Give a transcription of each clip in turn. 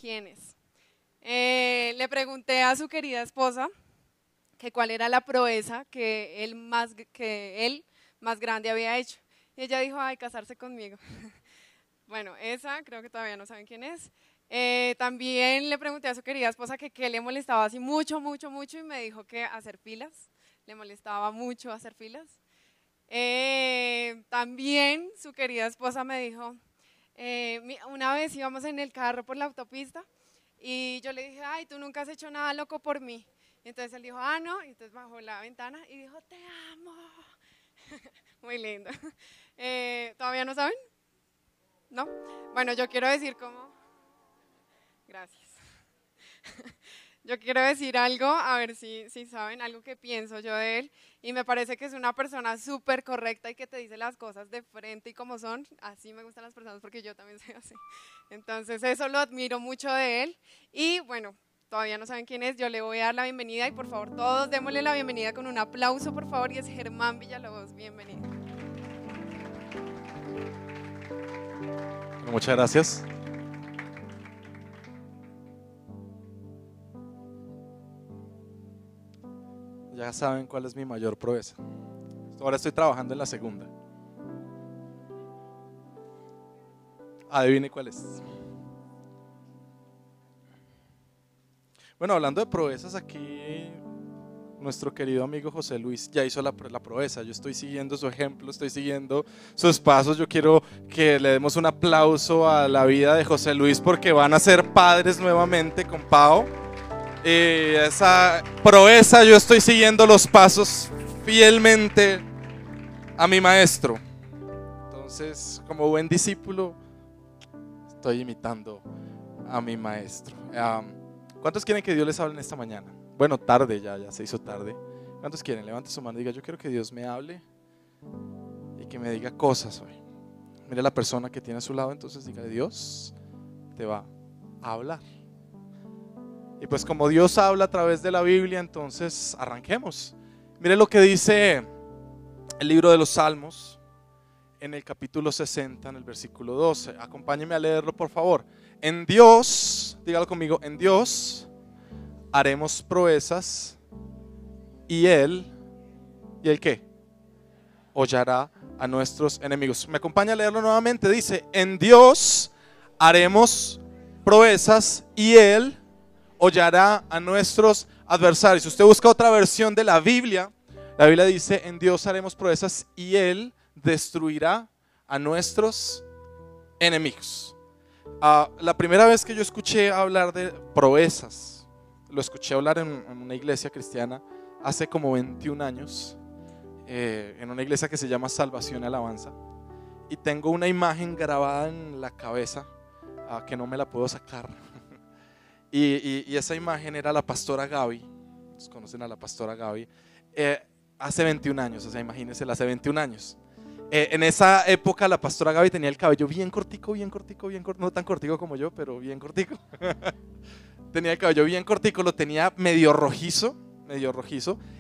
¿Quién es? Le pregunté a su querida esposa que cuál era la proeza que él más grande había hecho. Y ella dijo, ay, casarse conmigo. Bueno, esa creo que todavía no saben quién es. También le pregunté a su querida esposa que qué le molestaba así mucho, mucho, mucho y me dijo que hacer filas, le molestaba mucho hacer filas. También su querida esposa me dijo, una vez íbamos en el carro por la autopista y yo le dije, ay, tú nunca has hecho nada loco por mí. Y entonces él dijo, ah, no, y entonces bajó la ventana y dijo, te amo. Muy lindo. ¿Todavía no saben? ¿No? Bueno, yo quiero decir cómo. Gracias. Yo quiero decir algo, a ver si saben algo que pienso yo de él. Y me parece que es una persona súper correcta y que te dice las cosas de frente y como son. Así me gustan las personas porque yo también soy así. Entonces eso lo admiro mucho de él. Y bueno, todavía no saben quién es, yo le voy a dar la bienvenida y por favor todos démosle la bienvenida con un aplauso por favor y es Germán Villalobos, bienvenido. Bueno, muchas gracias. Ya saben cuál es mi mayor proeza. Ahora estoy trabajando en la segunda. Adivine cuál es. Bueno, hablando de proezas, aquí nuestro querido amigo José Luis ya hizo la proeza. Yo estoy siguiendo su ejemplo, estoy siguiendo sus pasos. Yo quiero que le demos un aplauso a la vida de José Luis porque van a ser padres nuevamente con Pau. Esa proeza, yo estoy siguiendo los pasos fielmente a mi maestro. Entonces, como buen discípulo, estoy imitando a mi maestro. ¿Cuántos quieren que Dios les hable en esta mañana? Bueno, tarde ya se hizo tarde. ¿Cuántos quieren? Levante su mano y diga, yo quiero que Dios me hable y que me diga cosas hoy. Mire a la persona que tiene a su lado, entonces dígale, Dios te va a hablar. Y pues como Dios habla a través de la Biblia, entonces arranquemos. Mire lo que dice el libro de los Salmos en el capítulo 60, en el versículo 12. Acompáñeme a leerlo, por favor. En Dios, dígalo conmigo, en Dios haremos proezas y ¿y Él qué? Hollará a nuestros enemigos. Me acompaña a leerlo nuevamente. Dice, en Dios haremos proezas y Él hollará a nuestros adversarios. Si usted busca otra versión de la Biblia dice, en Dios haremos proezas y Él destruirá a nuestros enemigos. La primera vez que yo escuché hablar de proezas, lo escuché hablar en una iglesia cristiana hace como 21 años, en una iglesia que se llama Salvación y Alabanza, y tengo una imagen grabada en la cabeza que no me la puedo sacar. Y esa imagen era la pastora Gaby. ¿Ustedes conocen a la pastora Gaby? Hace 21 años, o sea, imagínense, hace 21 años. En esa época la pastora Gaby tenía el cabello bien cortico, no tan cortico como yo, pero bien cortico. Tenía el cabello bien cortico, lo tenía medio rojizo.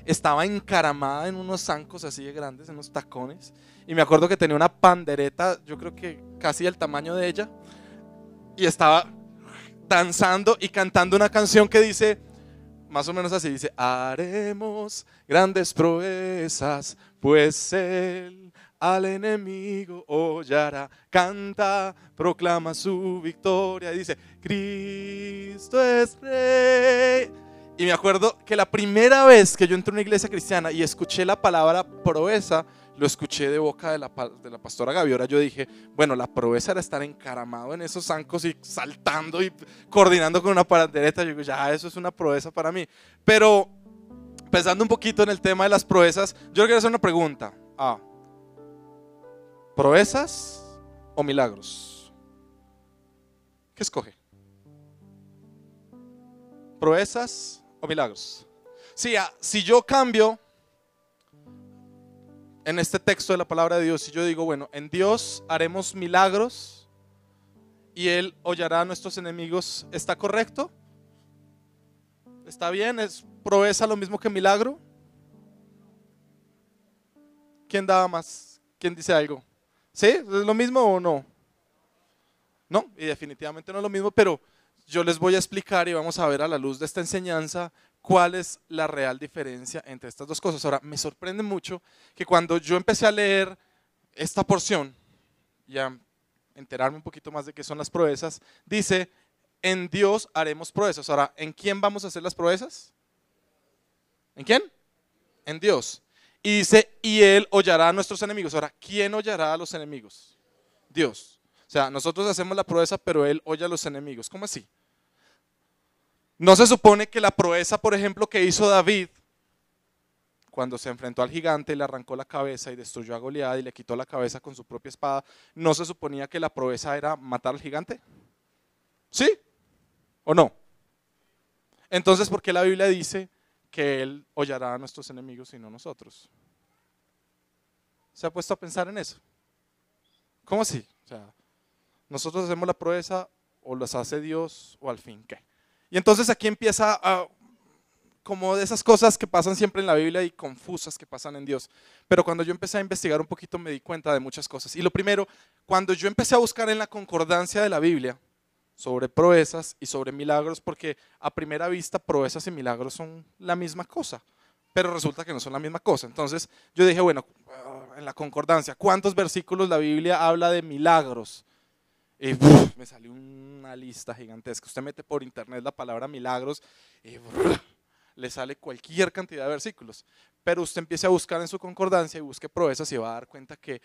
Estaba encaramada en unos zancos así de grandes, en unos tacones. Y me acuerdo que tenía una pandereta, yo creo que casi del tamaño de ella. Y estaba danzando y cantando una canción que dice, más o menos así, dice, haremos grandes proezas, pues Él al enemigo hollará, canta, proclama su victoria, y dice, Cristo es Rey. Y me acuerdo que la primera vez que yo entré a una iglesia cristiana y escuché la palabra proeza, lo escuché de boca de la pastora Gaby. Ahora yo dije, bueno, la proeza era estar encaramado en esos zancos y saltando y coordinando con una pandereta. Yo digo, ya, eso es una proeza para mí. Pero pensando un poquito en el tema de las proezas, yo quiero hacer una pregunta. ¿Proezas o milagros? ¿Qué escoge? ¿Proezas o milagros? Sí, si yo cambio en este texto de la palabra de Dios, si yo digo, bueno, en Dios haremos milagros y Él hollará a nuestros enemigos, ¿está correcto? ¿Está bien? ¿Es proeza lo mismo que milagro? ¿Quién daba más? ¿Quién dice algo? ¿Sí? ¿Es lo mismo o no? No, y definitivamente no es lo mismo, pero yo les voy a explicar y vamos a ver a la luz de esta enseñanza cuál es la real diferencia entre estas dos cosas. Ahora, me sorprende mucho que cuando yo empecé a leer esta porción y a enterarme un poquito más de qué son las proezas, dice, en Dios haremos proezas. Ahora, ¿en quién vamos a hacer las proezas? ¿En quién? En Dios. Y dice, y Él hollará a nuestros enemigos. Ahora, ¿quién hollará a los enemigos? Dios. O sea, nosotros hacemos la proeza, pero Él holla a los enemigos. ¿Cómo así? No se supone que la proeza, por ejemplo, que hizo David cuando se enfrentó al gigante y le arrancó la cabeza y destruyó a Goliat y le quitó la cabeza con su propia espada, ¿no se suponía que la proeza era matar al gigante? ¿Sí o no? Entonces, ¿por qué la Biblia dice que Él hollará a nuestros enemigos y no nosotros? ¿Se ha puesto a pensar en eso? ¿Cómo así? O sea, nosotros hacemos la proeza o las hace Dios o al fin, ¿qué? Y entonces aquí empieza como de esas cosas que pasan siempre en la Biblia y confusas que pasan en Dios. Pero cuando yo empecé a investigar un poquito me di cuenta de muchas cosas. Y lo primero, cuando yo empecé a buscar en la concordancia de la Biblia sobre proezas y sobre milagros, porque a primera vista proezas y milagros son la misma cosa, pero resulta que no son la misma cosa. Entonces yo dije, bueno, en la concordancia, ¿cuántos versículos la Biblia habla de milagros? Y me salió una lista gigantesca. Usted mete por internet la palabra milagros y le sale cualquier cantidad de versículos. Pero usted empiece a buscar en su concordancia y busque proezas y va a dar cuenta que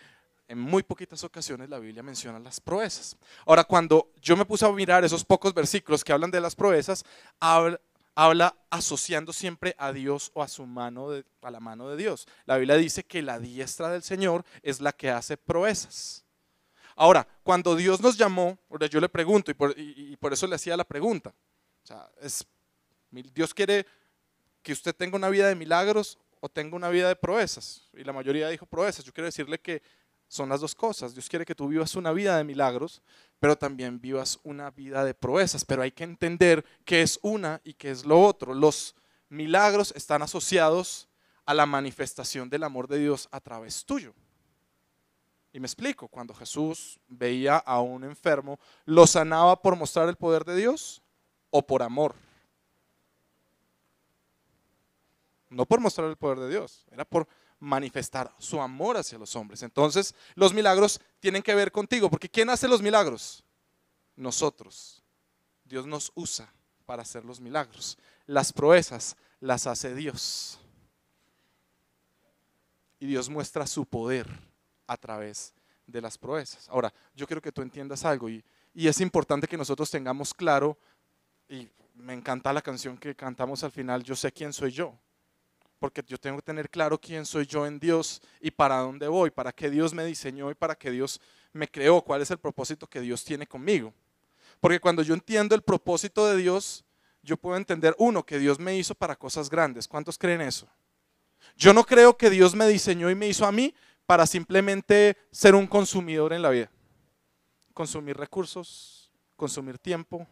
en muy poquitas ocasiones la Biblia menciona las proezas. Ahora, cuando yo me puse a mirar esos pocos versículos que hablan de las proezas, habla asociando siempre a Dios o a su mano, a la mano de Dios. La Biblia dice que la diestra del Señor es la que hace proezas. Ahora, cuando Dios nos llamó, yo le pregunto, y por eso le hacía la pregunta, o sea, Dios quiere que usted tenga una vida de milagros o tenga una vida de proezas, y la mayoría dijo proezas. Yo quiero decirle que son las dos cosas. Dios quiere que tú vivas una vida de milagros, pero también vivas una vida de proezas, pero hay que entender qué es una y qué es lo otro. Los milagros están asociados a la manifestación del amor de Dios a través tuyo. Y me explico, cuando Jesús veía a un enfermo, ¿lo sanaba por mostrar el poder de Dios o por amor? No por mostrar el poder de Dios, era por manifestar su amor hacia los hombres. Entonces, los milagros tienen que ver contigo, porque ¿quién hace los milagros? Nosotros. Dios nos usa para hacer los milagros. Las proezas las hace Dios. Y Dios muestra su poder a través de las proezas. Ahora, yo quiero que tú entiendas algo y es importante que nosotros tengamos claro, y me encanta la canción que cantamos al final, yo sé quién soy yo, porque yo tengo que tener claro quién soy yo en Dios y para dónde voy, para qué Dios me diseñó y para qué Dios me creó, cuál es el propósito que Dios tiene conmigo. Porque cuando yo entiendo el propósito de Dios, yo puedo entender, uno, que Dios me hizo para cosas grandes. ¿Cuántos creen eso? Yo no creo que Dios me diseñó y me hizo a mí para simplemente ser un consumidor en la vida. Consumir recursos, consumir tiempo,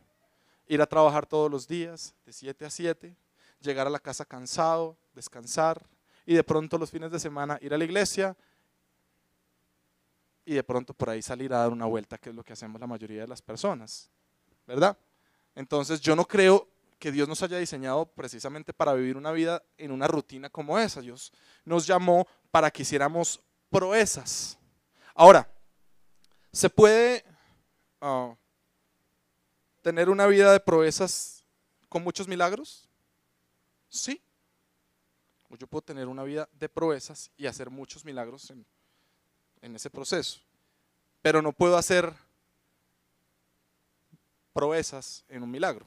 ir a trabajar todos los días de 7 a 7, llegar a la casa cansado, descansar y de pronto los fines de semana ir a la iglesia y de pronto por ahí salir a dar una vuelta, que es lo que hacemos la mayoría de las personas, ¿verdad? Entonces yo no creo que Dios nos haya diseñado precisamente para vivir una vida en una rutina como esa. Dios nos llamó para que hiciéramos proezas. Ahora, ¿se puede tener una vida de proezas con muchos milagros? Sí. Yo puedo tener una vida de proezas y hacer muchos milagros en ese proceso, pero no puedo hacer proezas en un milagro.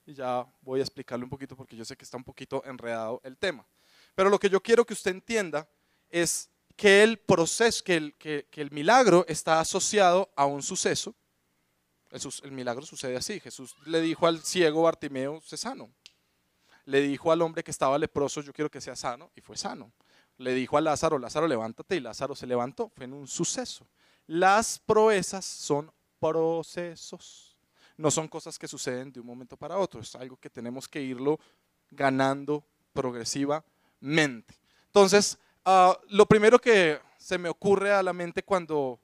Y ya voy a explicarlo un poquito porque yo sé que está un poquito enredado el tema. Pero lo que yo quiero que usted entienda es que el proceso, que el milagro está asociado a un suceso. El milagro sucede así. Jesús le dijo al ciego Bartimeo, sé sano. Le dijo al hombre que estaba leproso, yo quiero que sea sano, y fue sano. Le dijo a Lázaro, Lázaro, levántate, y Lázaro se levantó. Fue en un suceso. Las proezas son procesos. No son cosas que suceden de un momento para otro. Es algo que tenemos que irlo ganando progresivamente. Entonces, lo primero que se me ocurre a la mente cuando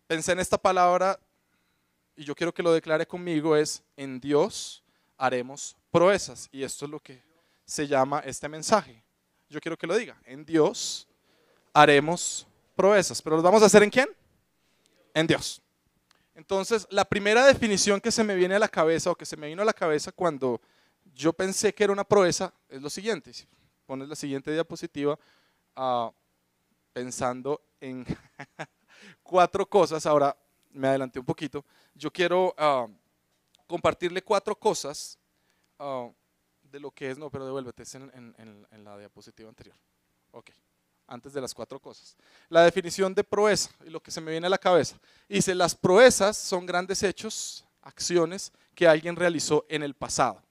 pensé en esta palabra y yo quiero que lo declare conmigo, es: en Dios haremos proezas. Y esto es lo que se llama este mensaje. Yo quiero que lo diga: en Dios haremos proezas. ¿Pero los vamos a hacer en quién? En Dios. Entonces, la primera definición que se me viene a la cabeza, o que se me vino a la cabeza cuando yo pensé que era una proeza, es lo siguiente. Si pones la siguiente diapositiva, pensando en 4 cosas. Ahora me adelanté un poquito. Yo quiero compartirle 4 cosas de lo que es, no, pero devuélvete, es en la diapositiva anterior. Ok, antes de las 4 cosas. La definición de proeza, y lo que se me viene a la cabeza. Dice: las proezas son grandes hechos, acciones que alguien realizó en el pasado.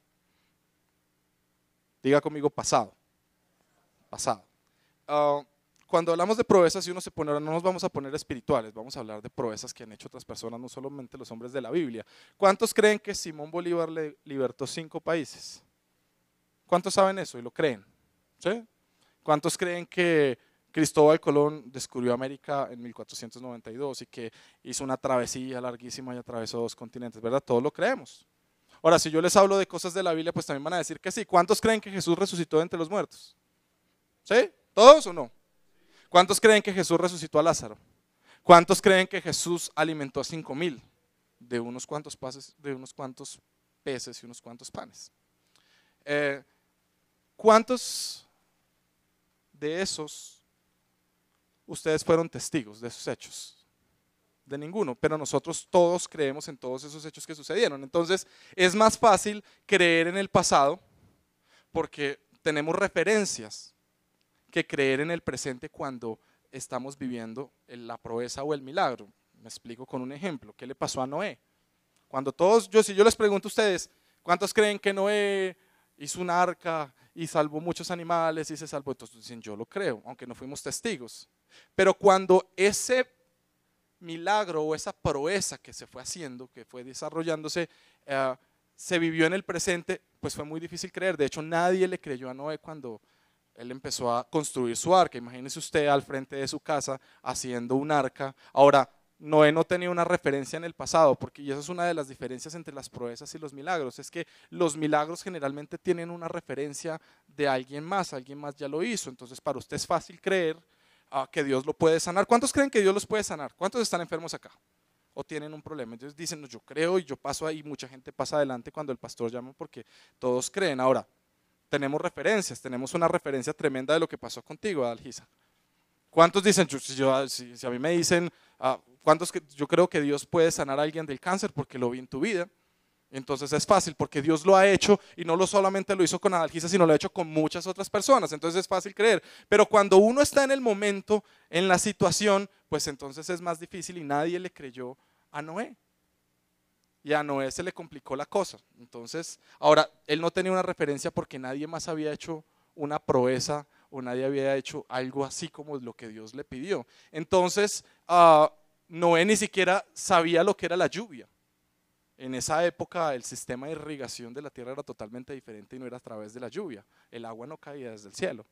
Diga conmigo: pasado. Pasado. Cuando hablamos de proezas, si uno se pone, ahora no nos vamos a poner espirituales, vamos a hablar de proezas que han hecho otras personas, no solamente los hombres de la Biblia. ¿Cuántos creen que Simón Bolívar le libertó 5 países? ¿Cuántos saben eso y lo creen? ¿Sí? ¿Cuántos creen que Cristóbal Colón descubrió América en 1492 y que hizo una travesía larguísima y atravesó 2 continentes? ¿Verdad? Todos lo creemos. Ahora, si yo les hablo de cosas de la Biblia, pues también van a decir que sí. ¿Cuántos creen que Jesús resucitó de entre los muertos? ¿Sí? ¿Todos o no? ¿Cuántos creen que Jesús resucitó a Lázaro? ¿Cuántos creen que Jesús alimentó a 5,000 de unos cuantos peces y unos cuantos panes? ¿Cuántos de esos ustedes fueron testigos de esos hechos? De ninguno, pero nosotros todos creemos en todos esos hechos que sucedieron. Entonces es más fácil creer en el pasado porque tenemos referencias que creer en el presente cuando estamos viviendo la proeza o el milagro. Me explico con un ejemplo. ¿Qué le pasó a Noé? Cuando si yo les pregunto a ustedes, ¿cuántos creen que Noé hizo un arca y salvó muchos animales y se salvó? Entonces dicen: yo lo creo, aunque no fuimos testigos. Pero cuando ese milagro o esa proeza que se fue haciendo, que fue desarrollándose, se vivió en el presente, pues fue muy difícil creer. De hecho, nadie le creyó a Noé cuando él empezó a construir su arca. Imagínese usted al frente de su casa haciendo un arca. Ahora, Noé no tenía una referencia en el pasado, porque y esa es una de las diferencias entre las proezas y los milagros, es que los milagros generalmente tienen una referencia de alguien más ya lo hizo. Entonces para usted es fácil creer que Dios lo puede sanar. ¿Cuántos creen que Dios los puede sanar? ¿Cuántos están enfermos acá? ¿O tienen un problema? Entonces dicen: no, yo creo y yo paso ahí. Mucha gente pasa adelante cuando el pastor llama porque todos creen. Ahora, tenemos referencias, tenemos una referencia tremenda de lo que pasó contigo, Adalgisa. ¿Cuántos dicen, si a mí me dicen, yo creo que Dios puede sanar a alguien del cáncer porque lo vi en tu vida? Entonces es fácil porque Dios lo ha hecho, y no solamente lo hizo con Adalgisa, sino lo ha hecho con muchas otras personas. Entonces es fácil creer. Pero cuando uno está en el momento, en la situación, pues entonces es más difícil, y nadie le creyó a Noé. Y a Noé se le complicó la cosa. Entonces, ahora, él no tenía una referencia porque nadie más había hecho una proeza o nadie había hecho algo así como lo que Dios le pidió. Entonces, Noé ni siquiera sabía lo que era la lluvia. En esa época el sistema de irrigación de la tierra era totalmente diferente y no era a través de la lluvia. El agua no caía desde el cielo.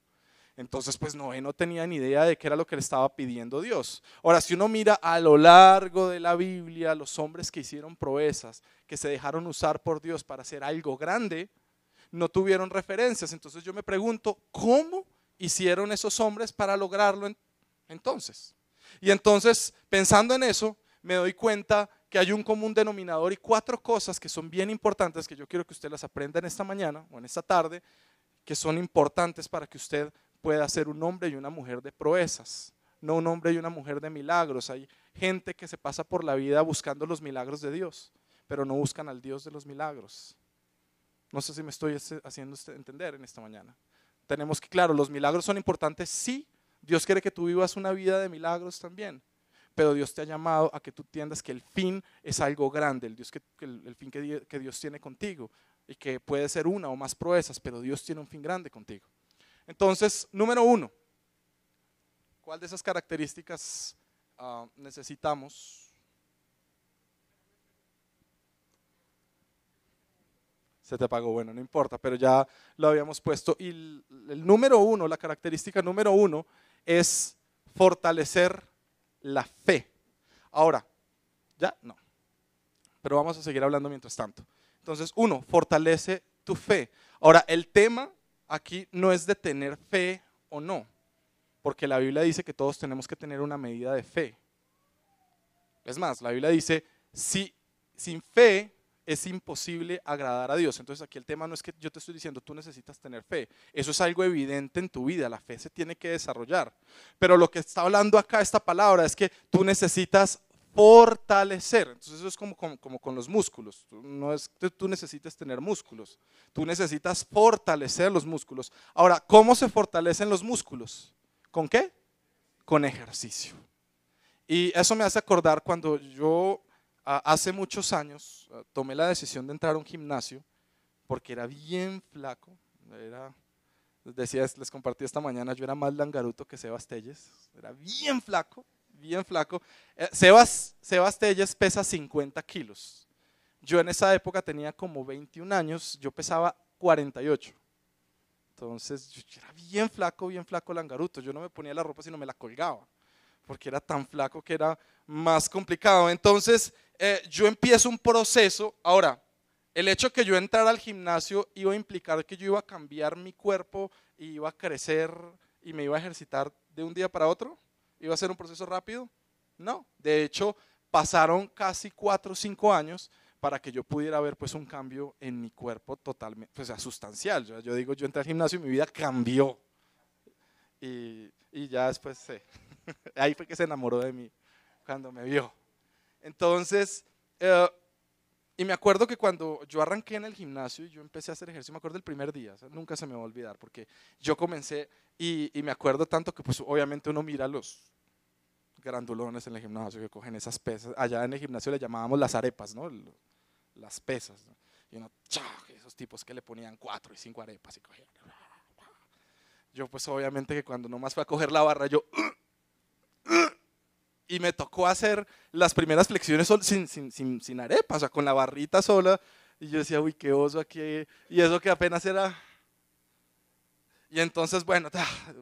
Entonces pues Noé no tenía ni idea de qué era lo que le estaba pidiendo Dios. Ahora, si uno mira a lo largo de la Biblia, los hombres que hicieron proezas, que se dejaron usar por Dios para hacer algo grande, no tuvieron referencias. Entonces yo me pregunto, ¿cómo hicieron esos hombres para lograrlo entonces? Y entonces, pensando en eso, me doy cuenta que hay un común denominador y 4 cosas que son bien importantes, que yo quiero que usted las aprenda en esta mañana o en esta tarde, que son importantes para que usted pueda ser un hombre y una mujer de proezas, no un hombre y una mujer de milagros. Hay gente que se pasa por la vida buscando los milagros de Dios, pero no buscan al Dios de los milagros. No sé si me estoy haciendo entender en esta mañana. Tenemos que, claro, los milagros son importantes, sí. Dios quiere que tú vivas una vida de milagros también, pero Dios te ha llamado a que tú entiendas que el fin es algo grande, el fin que Dios tiene contigo, y que puede ser una o más proezas, pero Dios tiene un fin grande contigo. Entonces, número 1, ¿cuál de esas características necesitamos? Se te apagó, bueno, no importa, pero ya lo habíamos puesto. Y el número 1, la característica número 1 es fortalecer la fe. Ahora, ¿ya? No. pero vamos a seguir hablando mientras tanto. Entonces, 1, fortalece tu fe. Ahora, el tema aquí no es de tener fe o no, porque la Biblia dice que todos tenemos que tener una medida de fe. Es más, la Biblia dice, sin fe es imposible agradar a Dios. Entonces aquí el tema no es que yo te estoy diciendo tú necesitas tener fe, eso es algo evidente en tu vida, la fe se tiene que desarrollar. Pero lo que está hablando acá esta palabra es que tú necesitas fortalecer. Entonces eso es como con los músculos, no es que tú necesites tener músculos, tú necesitas fortalecer los músculos. Ahora, ¿cómo se fortalecen los músculos? ¿Con qué? Con ejercicio. Y eso me hace acordar cuando yo hace muchos años tomé la decisión de entrar a un gimnasio porque era bien flaco, les compartí esta mañana, yo era más langaruto que Sebas Telles, era bien flaco, bien flaco. Sebas Telles pesa 50 kilos, yo en esa época tenía como 21 años, yo pesaba 48. Entonces yo era bien flaco langaruto, yo no me ponía la ropa sino me la colgaba, porque era tan flaco que era más complicado. Entonces yo empiezo un proceso. Ahora, el hecho que yo entrara al gimnasio iba a implicar que yo iba a cambiar mi cuerpo, y iba a crecer y me iba a ejercitar de un día para otro, iba a ser un proceso rápido. No, de hecho pasaron casi 4 o 5 años para que yo pudiera ver pues un cambio en mi cuerpo totalmente, pues sustancial. Yo digo, yo entré al gimnasio y mi vida cambió y ya después ahí fue que se enamoró de mí cuando me vio. Entonces, y me acuerdo que cuando yo arranqué en el gimnasio y yo empecé a hacer ejercicio, me acuerdo del primer día, o sea, nunca se me va a olvidar, porque yo comencé y me acuerdo tanto que pues obviamente uno mira los grandulones en el gimnasio que cogen esas pesas, allá en el gimnasio le llamábamos las arepas, ¿no? Las pesas, ¿no? Y uno, esos tipos que le ponían 4 y 5 arepas y cogían. Yo pues obviamente que cuando nomás fue a coger la barra, yo y me tocó hacer las primeras flexiones sin arepa, o sea, con la barrita sola, y yo decía, uy, qué oso aquí, y eso que apenas era. Y entonces, bueno,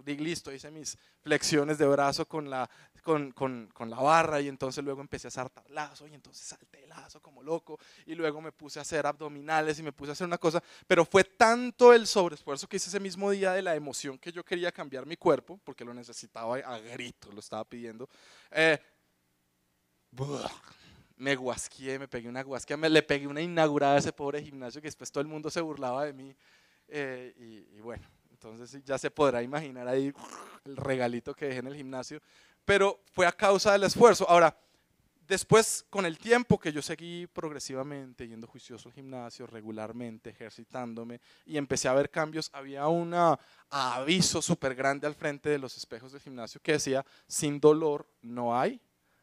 listo, hice mis flexiones de brazo con la barra, y entonces luego empecé a saltar lazo, y entonces salté lazo como loco, y luego me puse a hacer abdominales y me puse a hacer una cosa, pero fue tanto el sobreesfuerzo que hice ese mismo día de la emoción que yo quería cambiar mi cuerpo, porque lo necesitaba a gritos, lo estaba pidiendo. Me guasqué, me pegué una guasquea, le pegué una inaugurada a ese pobre gimnasio que después todo el mundo se burlaba de mí, y bueno. Entonces ya se podrá imaginar ahí el regalito que dejé en el gimnasio, pero fue a causa del esfuerzo. Ahora, después con el tiempo que yo seguí progresivamente yendo juicioso al gimnasio, regularmente ejercitándome y empecé a ver cambios, había un aviso súper grande al frente de los espejos del gimnasio que decía, sin dolor no hay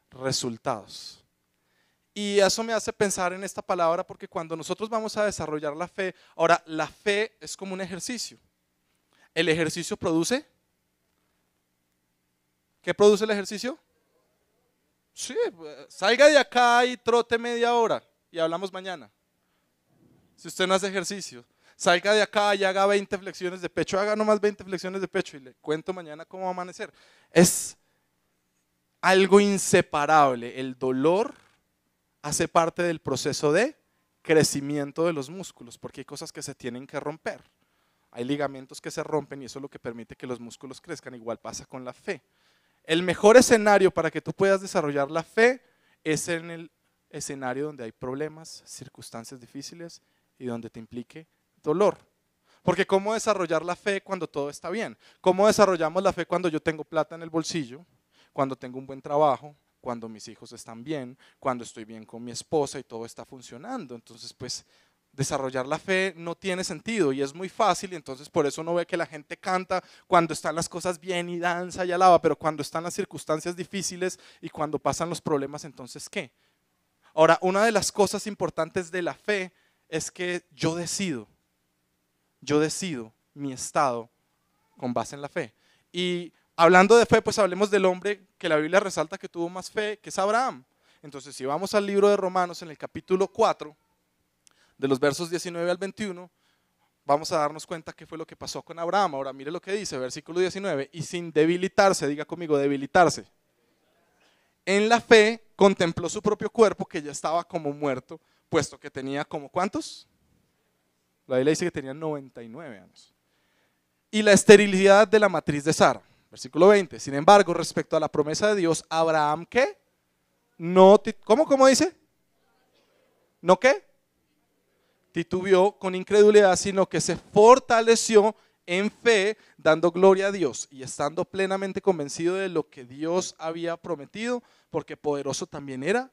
resultados. Y eso me hace pensar en esta palabra porque cuando nosotros vamos a desarrollar la fe, ahora la fe es como un ejercicio. ¿El ejercicio produce? ¿Qué produce el ejercicio? Sí, salga de acá y trote media hora y hablamos mañana. Si usted no hace ejercicio, salga de acá y haga 20 flexiones de pecho, haga nomás 20 flexiones de pecho y le cuento mañana cómo va a amanecer. Es algo inseparable. El dolor hace parte del proceso de crecimiento de los músculos porque hay cosas que se tienen que romper. Hay ligamentos que se rompen y eso es lo que permite que los músculos crezcan. Igual pasa con la fe. El mejor escenario para que tú puedas desarrollar la fe es en el escenario donde hay problemas, circunstancias difíciles y donde te implique dolor. Porque ¿cómo desarrollar la fe cuando todo está bien? ¿Cómo desarrollamos la fe cuando yo tengo plata en el bolsillo? Cuando tengo un buen trabajo, cuando mis hijos están bien, cuando estoy bien con mi esposa y todo está funcionando. Entonces, pues, desarrollar la fe no tiene sentido y es muy fácil, y entonces por eso uno ve que la gente canta cuando están las cosas bien y danza y alaba, pero cuando están las circunstancias difíciles y cuando pasan los problemas, entonces ¿qué? Ahora, una de las cosas importantes de la fe es que yo decido mi estado con base en la fe. Y hablando de fe, pues hablemos del hombre que la Biblia resalta que tuvo más fe, que es Abraham. Entonces, si vamos al libro de Romanos en el capítulo 4, de los versos 19 al 21, vamos a darnos cuenta qué fue lo que pasó con Abraham. Ahora mire lo que dice, versículo 19, y sin debilitarse, diga conmigo, debilitarse. En la fe contempló su propio cuerpo que ya estaba como muerto puesto que tenía como ¿cuántos? La Biblia dice que tenía 99 años. Y la esterilidad de la matriz de Sara. Versículo 20. Sin embargo, respecto a la promesa de Dios, Abraham, ¿qué? No, ¿cómo dice? ¿No qué? Titubeó con incredulidad, sino que se fortaleció en fe, dando gloria a Dios y estando plenamente convencido de lo que Dios había prometido, porque poderoso también era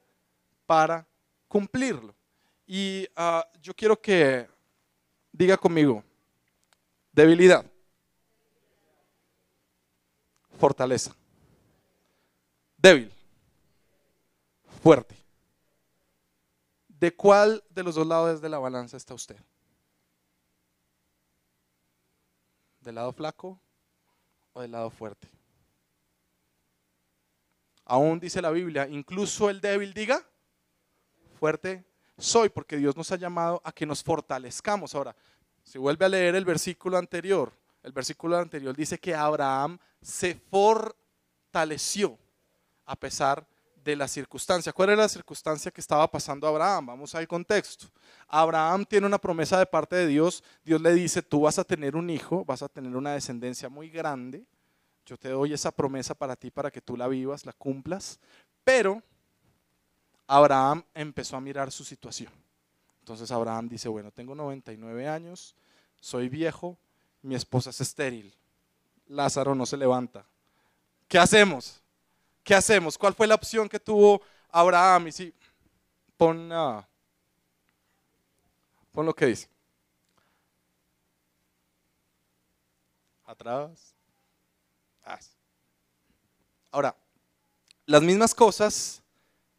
para cumplirlo. Y yo quiero que diga conmigo: debilidad, fortaleza, débil, fuerte. ¿De cuál de los dos lados de la balanza está usted? ¿Del lado flaco o del lado fuerte? Aún dice la Biblia, incluso el débil diga, fuerte soy, porque Dios nos ha llamado a que nos fortalezcamos. Ahora, si vuelve a leer el versículo anterior dice que Abraham se fortaleció a pesar de la circunstancia. ¿Cuál era la circunstancia que estaba pasando a Abraham? Vamos al contexto. Abraham tiene una promesa de parte de Dios. Dios le dice, tú vas a tener un hijo, vas a tener una descendencia muy grande. Yo te doy esa promesa para ti, para que tú la vivas, la cumplas. Pero Abraham empezó a mirar su situación. Entonces Abraham dice, bueno, tengo 99 años, soy viejo, mi esposa es estéril, Lázaro no se levanta. ¿Qué hacemos? ¿Qué hacemos? ¿Cuál fue la opción que tuvo Abraham? Y si pon lo que dice. Atrás. Ahora, las mismas cosas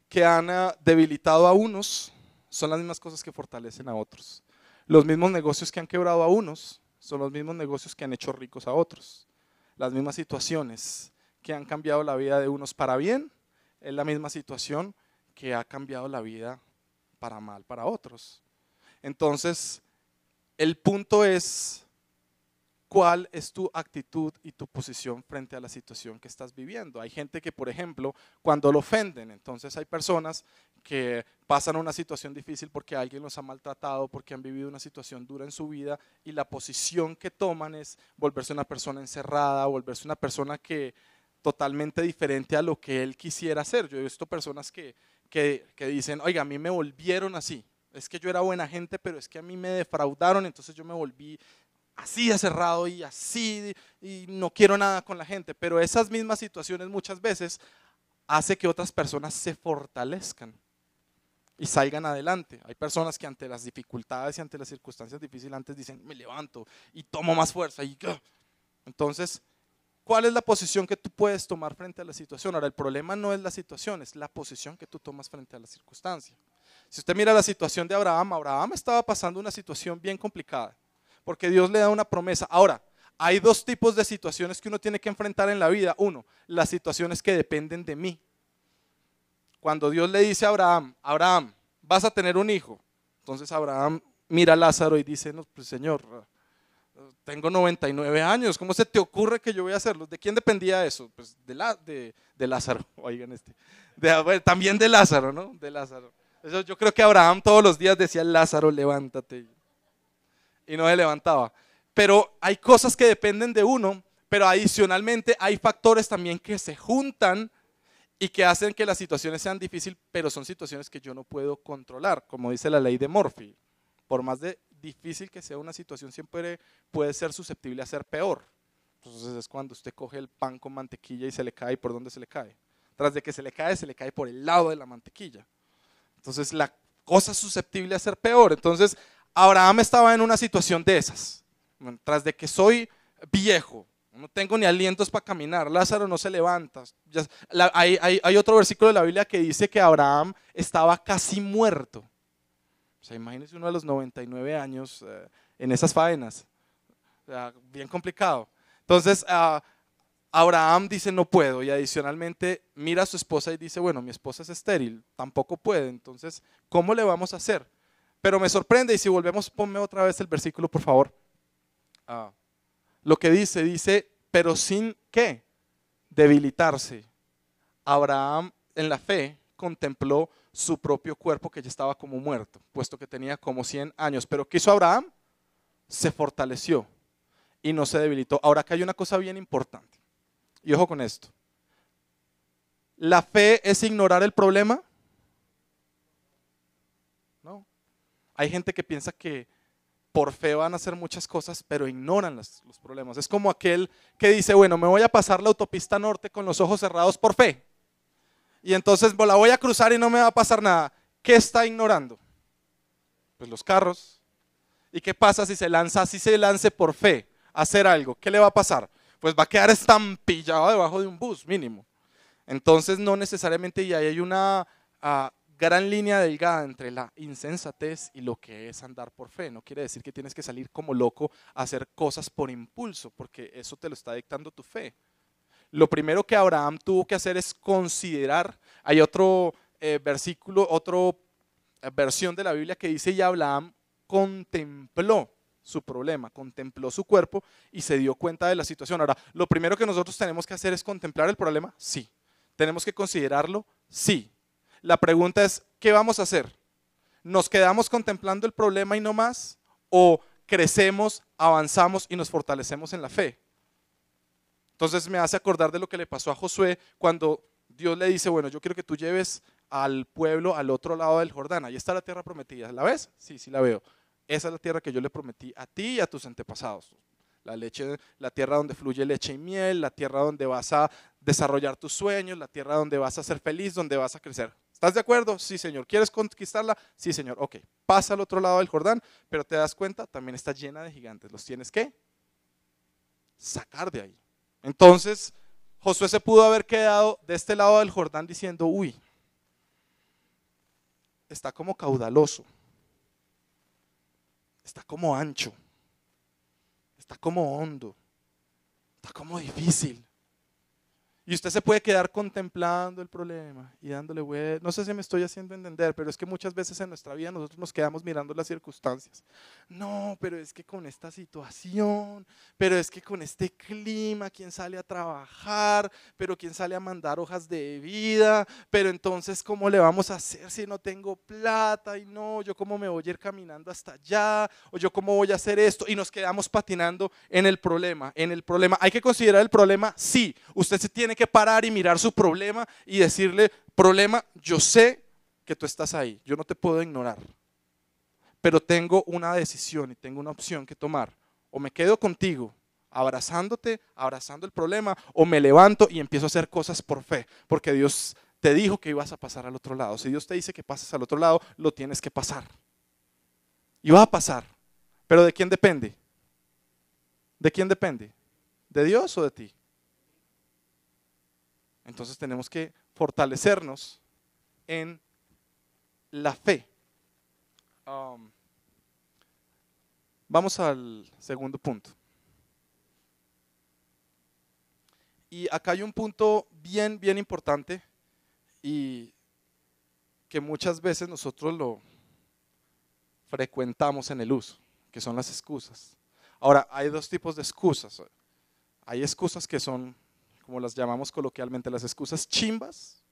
que han debilitado a unos son las mismas cosas que fortalecen a otros. Los mismos negocios que han quebrado a unos son los mismos negocios que han hecho ricos a otros. Las mismas situaciones que han cambiado la vida de unos para bien, es la misma situación que ha cambiado la vida para mal para otros. Entonces, el punto es, ¿cuál es tu actitud y tu posición frente a la situación que estás viviendo? Hay gente que, por ejemplo, cuando lo ofenden, entonces hay personas que pasan una situación difícil porque alguien los ha maltratado, porque han vivido una situación dura en su vida y la posición que toman es volverse una persona encerrada, volverse una persona que totalmente diferente a lo que él quisiera hacer. Yo he visto personas que dicen, oiga, a mí me volvieron así, es que yo era buena gente, pero es que a mí me defraudaron, entonces yo me volví así de cerrado y así, y no quiero nada con la gente. Pero esas mismas situaciones muchas veces hace que otras personas se fortalezcan y salgan adelante. Hay personas que ante las dificultades y ante las circunstancias difíciles antes dicen, me levanto y tomo más fuerza. Entonces, ¿cuál es la posición que tú puedes tomar frente a la situación? Ahora, el problema no es la situación, es la posición que tú tomas frente a la circunstancia. Si usted mira la situación de Abraham, Abraham estaba pasando una situación bien complicada, porque Dios le da una promesa. Ahora, hay dos tipos de situaciones que uno tiene que enfrentar en la vida. Uno, las situaciones que dependen de mí. Cuando Dios le dice a Abraham, Abraham, vas a tener un hijo. Entonces Abraham mira a Lázaro y dice, no, pues Señor, tengo 99 años, ¿cómo se te ocurre que yo voy a hacerlo? ¿De quién dependía eso? Pues de Lázaro, oigan también de Lázaro, ¿no? De Lázaro. Eso, yo creo que Abraham todos los días decía, Lázaro, levántate. Y no se levantaba. Pero hay cosas que dependen de uno, pero adicionalmente hay factores también que se juntan y que hacen que las situaciones sean difíciles, pero son situaciones que yo no puedo controlar, como dice la ley de Murphy. Por más de difícil que sea una situación, siempre puede ser susceptible a ser peor. Entonces es cuando usted coge el pan con mantequilla y se le cae. ¿Por dónde se le cae? Tras de que se le cae por el lado de la mantequilla. Entonces la cosa es susceptible a ser peor. Entonces Abraham estaba en una situación de esas. Tras de que soy viejo, no tengo ni alientos para caminar, Lázaro no se levanta. Hay otro versículo de la Biblia que dice que Abraham estaba casi muerto. O sea, imagínense uno de los 99 años en esas faenas. O sea, bien complicado. Entonces, Abraham dice no puedo, y adicionalmente mira a su esposa y dice, bueno, mi esposa es estéril, tampoco puede, entonces, ¿cómo le vamos a hacer? Pero me sorprende, y si volvemos, ponme otra vez el versículo, por favor. Lo que dice, pero sin ¿qué? Debilitarse. Abraham en la fe contempló su propio cuerpo que ya estaba como muerto, puesto que tenía como 100 años. Pero ¿qué hizo Abraham? Se fortaleció y no se debilitó. Ahora acá hay una cosa bien importante, y ojo con esto. ¿La fe es ignorar el problema? No. Hay gente que piensa que por fe van a hacer muchas cosas, pero ignoran los problemas. Es como aquel que dice, bueno, me voy a pasar la autopista norte con los ojos cerrados por fe. Y entonces la voy a cruzar y no me va a pasar nada. ¿Qué está ignorando? Pues los carros. ¿Y qué pasa si se lance por fe a hacer algo? ¿Qué le va a pasar? Pues va a quedar estampillado debajo de un bus, mínimo. Entonces no necesariamente, y ahí hay una gran línea delgada entre la insensatez y lo que es andar por fe. No quiere decir que tienes que salir como loco a hacer cosas por impulso, porque eso te lo está dictando tu fe. Lo primero que Abraham tuvo que hacer es considerar, hay otro versículo, otra versión de la Biblia que dice, y Abraham contempló su problema, contempló su cuerpo y se dio cuenta de la situación. Ahora, lo primero que nosotros tenemos que hacer es contemplar el problema, sí. ¿Tenemos que considerarlo? Sí. La pregunta es, ¿qué vamos a hacer? ¿Nos quedamos contemplando el problema y no más? ¿O crecemos, avanzamos y nos fortalecemos en la fe? Entonces me hace acordar de lo que le pasó a Josué cuando Dios le dice, bueno, yo quiero que tú lleves al pueblo al otro lado del Jordán. Ahí está la tierra prometida. ¿La ves? Sí, sí la veo. Esa es la tierra que yo le prometí a ti y a tus antepasados. La tierra donde fluye leche y miel, la tierra donde vas a desarrollar tus sueños, la tierra donde vas a ser feliz, donde vas a crecer. ¿Estás de acuerdo? Sí, Señor. ¿Quieres conquistarla? Sí, Señor. Ok, pasa al otro lado del Jordán, pero te das cuenta, también está llena de gigantes. ¿Los tienes que sacar de ahí? Entonces, Josué se pudo haber quedado de este lado del Jordán diciendo, uy, está como caudaloso, está como ancho, está como hondo, está como difícil. Y usted se puede quedar contemplando el problema y dándole vueltas. No sé si me estoy haciendo entender, pero es que muchas veces en nuestra vida nosotros nos quedamos mirando las circunstancias. No, pero es que con esta situación, pero es que con este clima, ¿quién sale a trabajar? Pero ¿quién sale a mandar hojas de vida? Pero entonces, ¿cómo le vamos a hacer si no tengo plata? Y no, ¿yo cómo me voy a ir caminando hasta allá? ¿O yo cómo voy a hacer esto? Y nos quedamos patinando en el problema, ¿Hay que considerar el problema? Sí. Usted se tiene que parar y mirar su problema y decirle, problema, yo sé que tú estás ahí, yo no te puedo ignorar, pero tengo una decisión y tengo una opción que tomar. O me quedo contigo, abrazándote, abrazando el problema, o me levanto y empiezo a hacer cosas por fe, porque Dios te dijo que ibas a pasar al otro lado. Si Dios te dice que pases al otro lado, lo tienes que pasar. Y va a pasar. ¿Pero de quién depende? ¿De quién depende? ¿De Dios o de ti? Entonces tenemos que fortalecernos en la fe. Vamos al segundo punto. Y acá hay un punto bien, bien importante y que muchas veces nosotros lo frecuentamos en el uso, que son las excusas. Ahora, hay dos tipos de excusas. Hay excusas que son, como las llamamos coloquialmente, las excusas chimbas,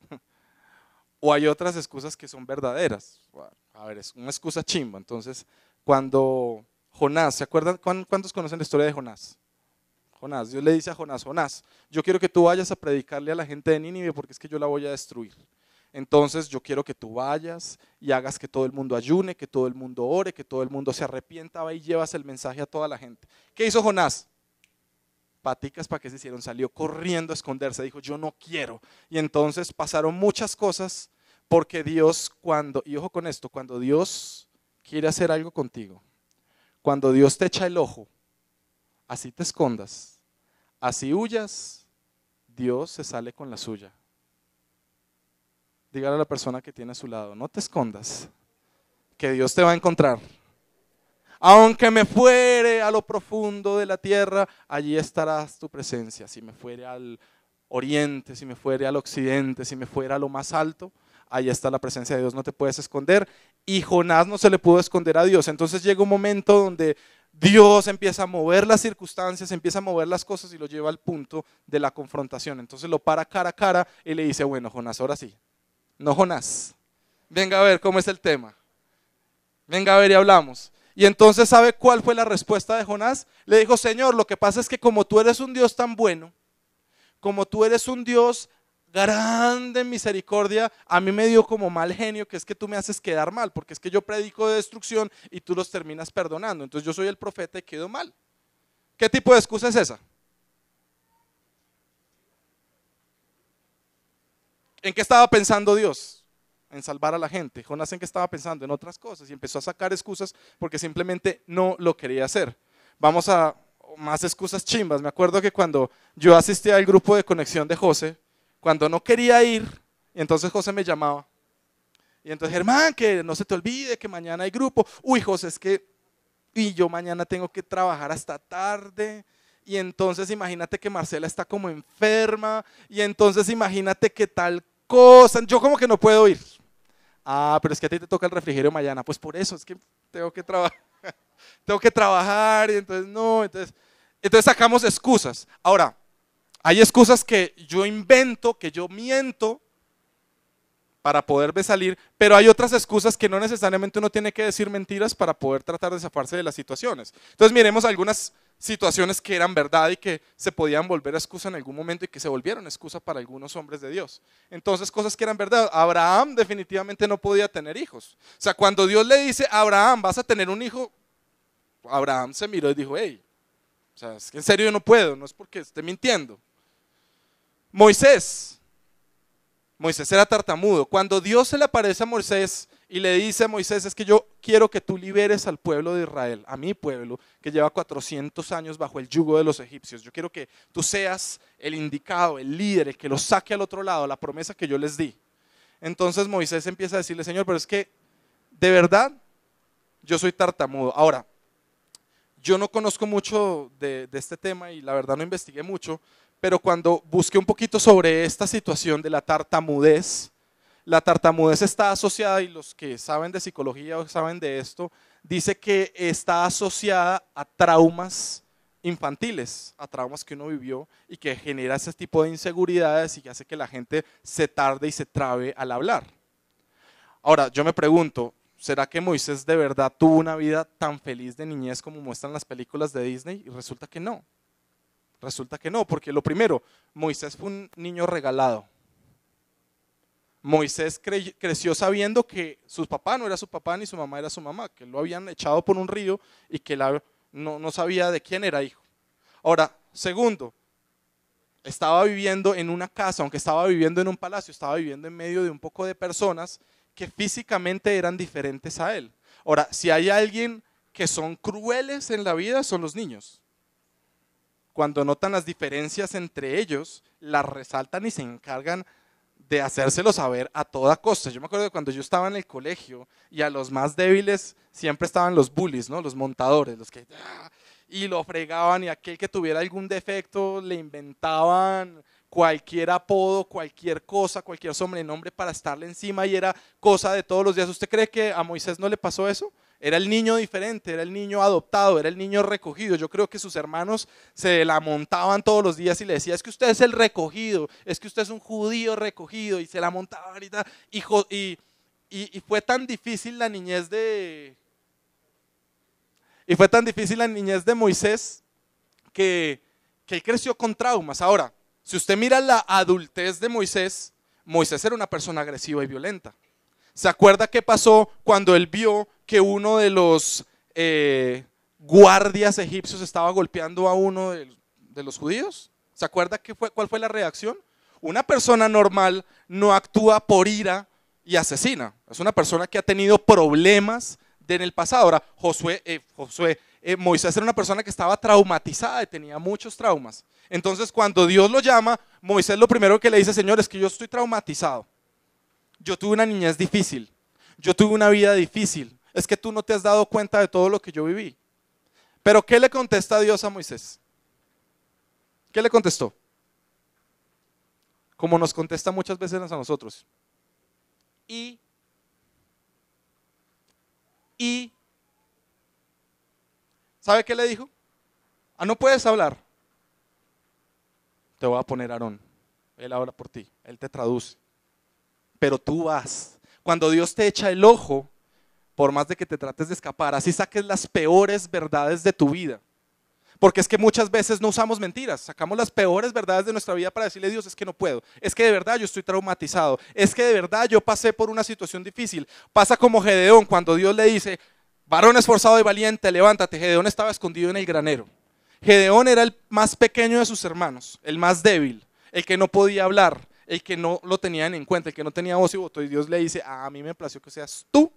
o hay otras excusas que son verdaderas. A ver, es una excusa chimba. Entonces, cuando Jonás, ¿se acuerdan? ¿Cuántos conocen la historia de Jonás? Jonás, Dios le dice a Jonás, Jonás, yo quiero que tú vayas a predicarle a la gente de Nínive porque es que yo la voy a destruir. Entonces yo quiero que tú vayas y hagas que todo el mundo ayune, que todo el mundo ore, que todo el mundo se arrepienta, va y llevas el mensaje a toda la gente. ¿Qué hizo Jonás? Paticas, ¿para qué se hicieron? Salió corriendo a esconderse, dijo yo no quiero. Y entonces pasaron muchas cosas porque Dios y ojo con esto, cuando Dios quiere hacer algo contigo, cuando Dios te echa el ojo, así te escondas, así huyas, Dios se sale con la suya. Dígale a la persona que tiene a su lado, no te escondas, que Dios te va a encontrar. Aunque me fuere a lo profundo de la tierra, allí estarás tu presencia. Si me fuere al oriente, si me fuere al occidente, si me fuera a lo más alto, ahí está la presencia de Dios, no te puedes esconder. Y Jonás no se le pudo esconder a Dios. Entonces llega un momento donde Dios empieza a mover las circunstancias, empieza a mover las cosas y lo lleva al punto de la confrontación. Entonces lo para cara a cara y le dice, bueno, Jonás, ahora sí, no Jonás. Venga a ver cómo es el tema. Venga a ver y hablamos. Y entonces, ¿sabe cuál fue la respuesta de Jonás? Le dijo, Señor, lo que pasa es que como tú eres un Dios tan bueno, como tú eres un Dios grande en misericordia, a mí me dio como mal genio, que es que tú me haces quedar mal, porque es que yo predico de destrucción y tú los terminas perdonando. Entonces yo soy el profeta y quedo mal. ¿Qué tipo de excusa es esa? ¿En qué estaba pensando Dios? En salvar a la gente. Jonás, ¿en qué estaba pensando? En otras cosas, y empezó a sacar excusas porque simplemente no lo quería hacer. Vamos a más excusas chimbas. Me acuerdo que cuando yo asistía al grupo de conexión de José, cuando no quería ir, y entonces José me llamaba, y entonces, Germán, que no se te olvide que mañana hay grupo. Uy, José, es que y yo mañana tengo que trabajar hasta tarde, y entonces imagínate que Marcela está como enferma, y entonces imagínate que tal cosa, yo como que no puedo ir. Ah, pero es que a ti te toca el refrigerio mañana. Pues por eso es que tengo que trabajar, tengo que trabajar, y entonces no, entonces sacamos excusas. Ahora, hay excusas que yo invento, que yo miento para poderme salir, pero hay otras excusas que no necesariamente uno tiene que decir mentiras para poder tratar de zafarse de las situaciones. Entonces miremos algunas situaciones que eran verdad y que se podían volver excusa en algún momento y que se volvieron excusa para algunos hombres de Dios. Entonces, cosas que eran verdad. Abraham definitivamente no podía tener hijos. O sea, cuando Dios le dice a Abraham, vas a tener un hijo, Abraham se miró y dijo, hey, o sea, es que en serio yo no puedo, no es porque esté mintiendo. Moisés era tartamudo. Cuando Dios se le aparece a Moisés y le dice a Moisés, es que yo quiero que tú liberes al pueblo de Israel, a mi pueblo, que lleva 400 años bajo el yugo de los egipcios. Yo quiero que tú seas el indicado, el líder, el que los saque al otro lado, la promesa que yo les di. Entonces Moisés empieza a decirle, Señor, pero es que de verdad yo soy tartamudo. Ahora, yo no conozco mucho de este tema y la verdad no investigué mucho, pero cuando busqué un poquito sobre esta situación de la tartamudez está asociada, y los que saben de psicología o saben de esto, dice que está asociada a traumas infantiles, a traumas que uno vivió y que genera ese tipo de inseguridades y que hace que la gente se tarde y se trabe al hablar. Ahora, yo me pregunto, ¿será que Moisés de verdad tuvo una vida tan feliz de niñez como muestran las películas de Disney? Y resulta que no. Resulta que no, porque lo primero, Moisés fue un niño regalado. Moisés creció sabiendo que su papá no era su papá ni su mamá era su mamá, que lo habían echado por un río y que no sabía de quién era hijo. Ahora, segundo, estaba viviendo en una casa, aunque estaba viviendo en un palacio, estaba viviendo en medio de un poco de personas que físicamente eran diferentes a él. Ahora, si hay alguien que son crueles en la vida, son los niños. Cuando notan las diferencias entre ellos, las resaltan y se encargan de hacérselo saber a toda costa. Yo me acuerdo de cuando yo estaba en el colegio y a los más débiles siempre estaban los bullies, ¿no? Los montadores, los que y lo fregaban, y aquel que tuviera algún defecto le inventaban cualquier apodo, cualquier cosa, cualquier sobrenombre para estarle encima, y era cosa de todos los días. ¿Usted cree que a Moisés no le pasó eso? Era el niño diferente, era el niño adoptado, era el niño recogido. Yo creo que sus hermanos se la montaban todos los días y le decían, es que usted es el recogido, es que usted es un judío recogido, y se la montaban y fue tan difícil la niñez de Moisés que él creció con traumas. Ahora, si usted mira la adultez de Moisés, Moisés era una persona agresiva y violenta. ¿Se acuerda qué pasó cuando él vio que uno de los guardias egipcios estaba golpeando a uno de los judíos? ¿Se acuerda cuál fue la reacción? Una persona normal no actúa por ira y asesina. Es una persona que ha tenido problemas en el pasado. Ahora, Moisés era una persona que estaba traumatizada y tenía muchos traumas. Entonces, cuando Dios lo llama, Moisés lo primero que le dice, Señor, es que yo estoy traumatizado. Yo tuve una niñez difícil, yo tuve una vida difícil, es que tú no te has dado cuenta de todo lo que yo viví. Pero ¿qué le contesta Dios a Moisés? ¿Qué le contestó? Como nos contesta muchas veces a nosotros. Y ¿sabe qué le dijo? No puedes hablar. Te voy a poner a Aarón, él habla por ti, él te traduce. pero tú vas. Cuando Dios te echa el ojo, por más de que te trates de escapar, así saques las peores verdades de tu vida. Porque es que muchas veces no usamos mentiras, sacamos las peores verdades de nuestra vida para decirle a Dios, es que no puedo, es que de verdad yo estoy traumatizado, es que de verdad yo pasé por una situación difícil. Pasa como Gedeón cuando Dios le dice, varón esforzado y valiente, levántate. Gedeón estaba escondido en el granero. Gedeón era el más pequeño de sus hermanos, el más débil, el que no podía hablar, el que no lo tenían en cuenta, el que no tenía voz y voto. Y Dios le dice, a mí me plació que seas tú,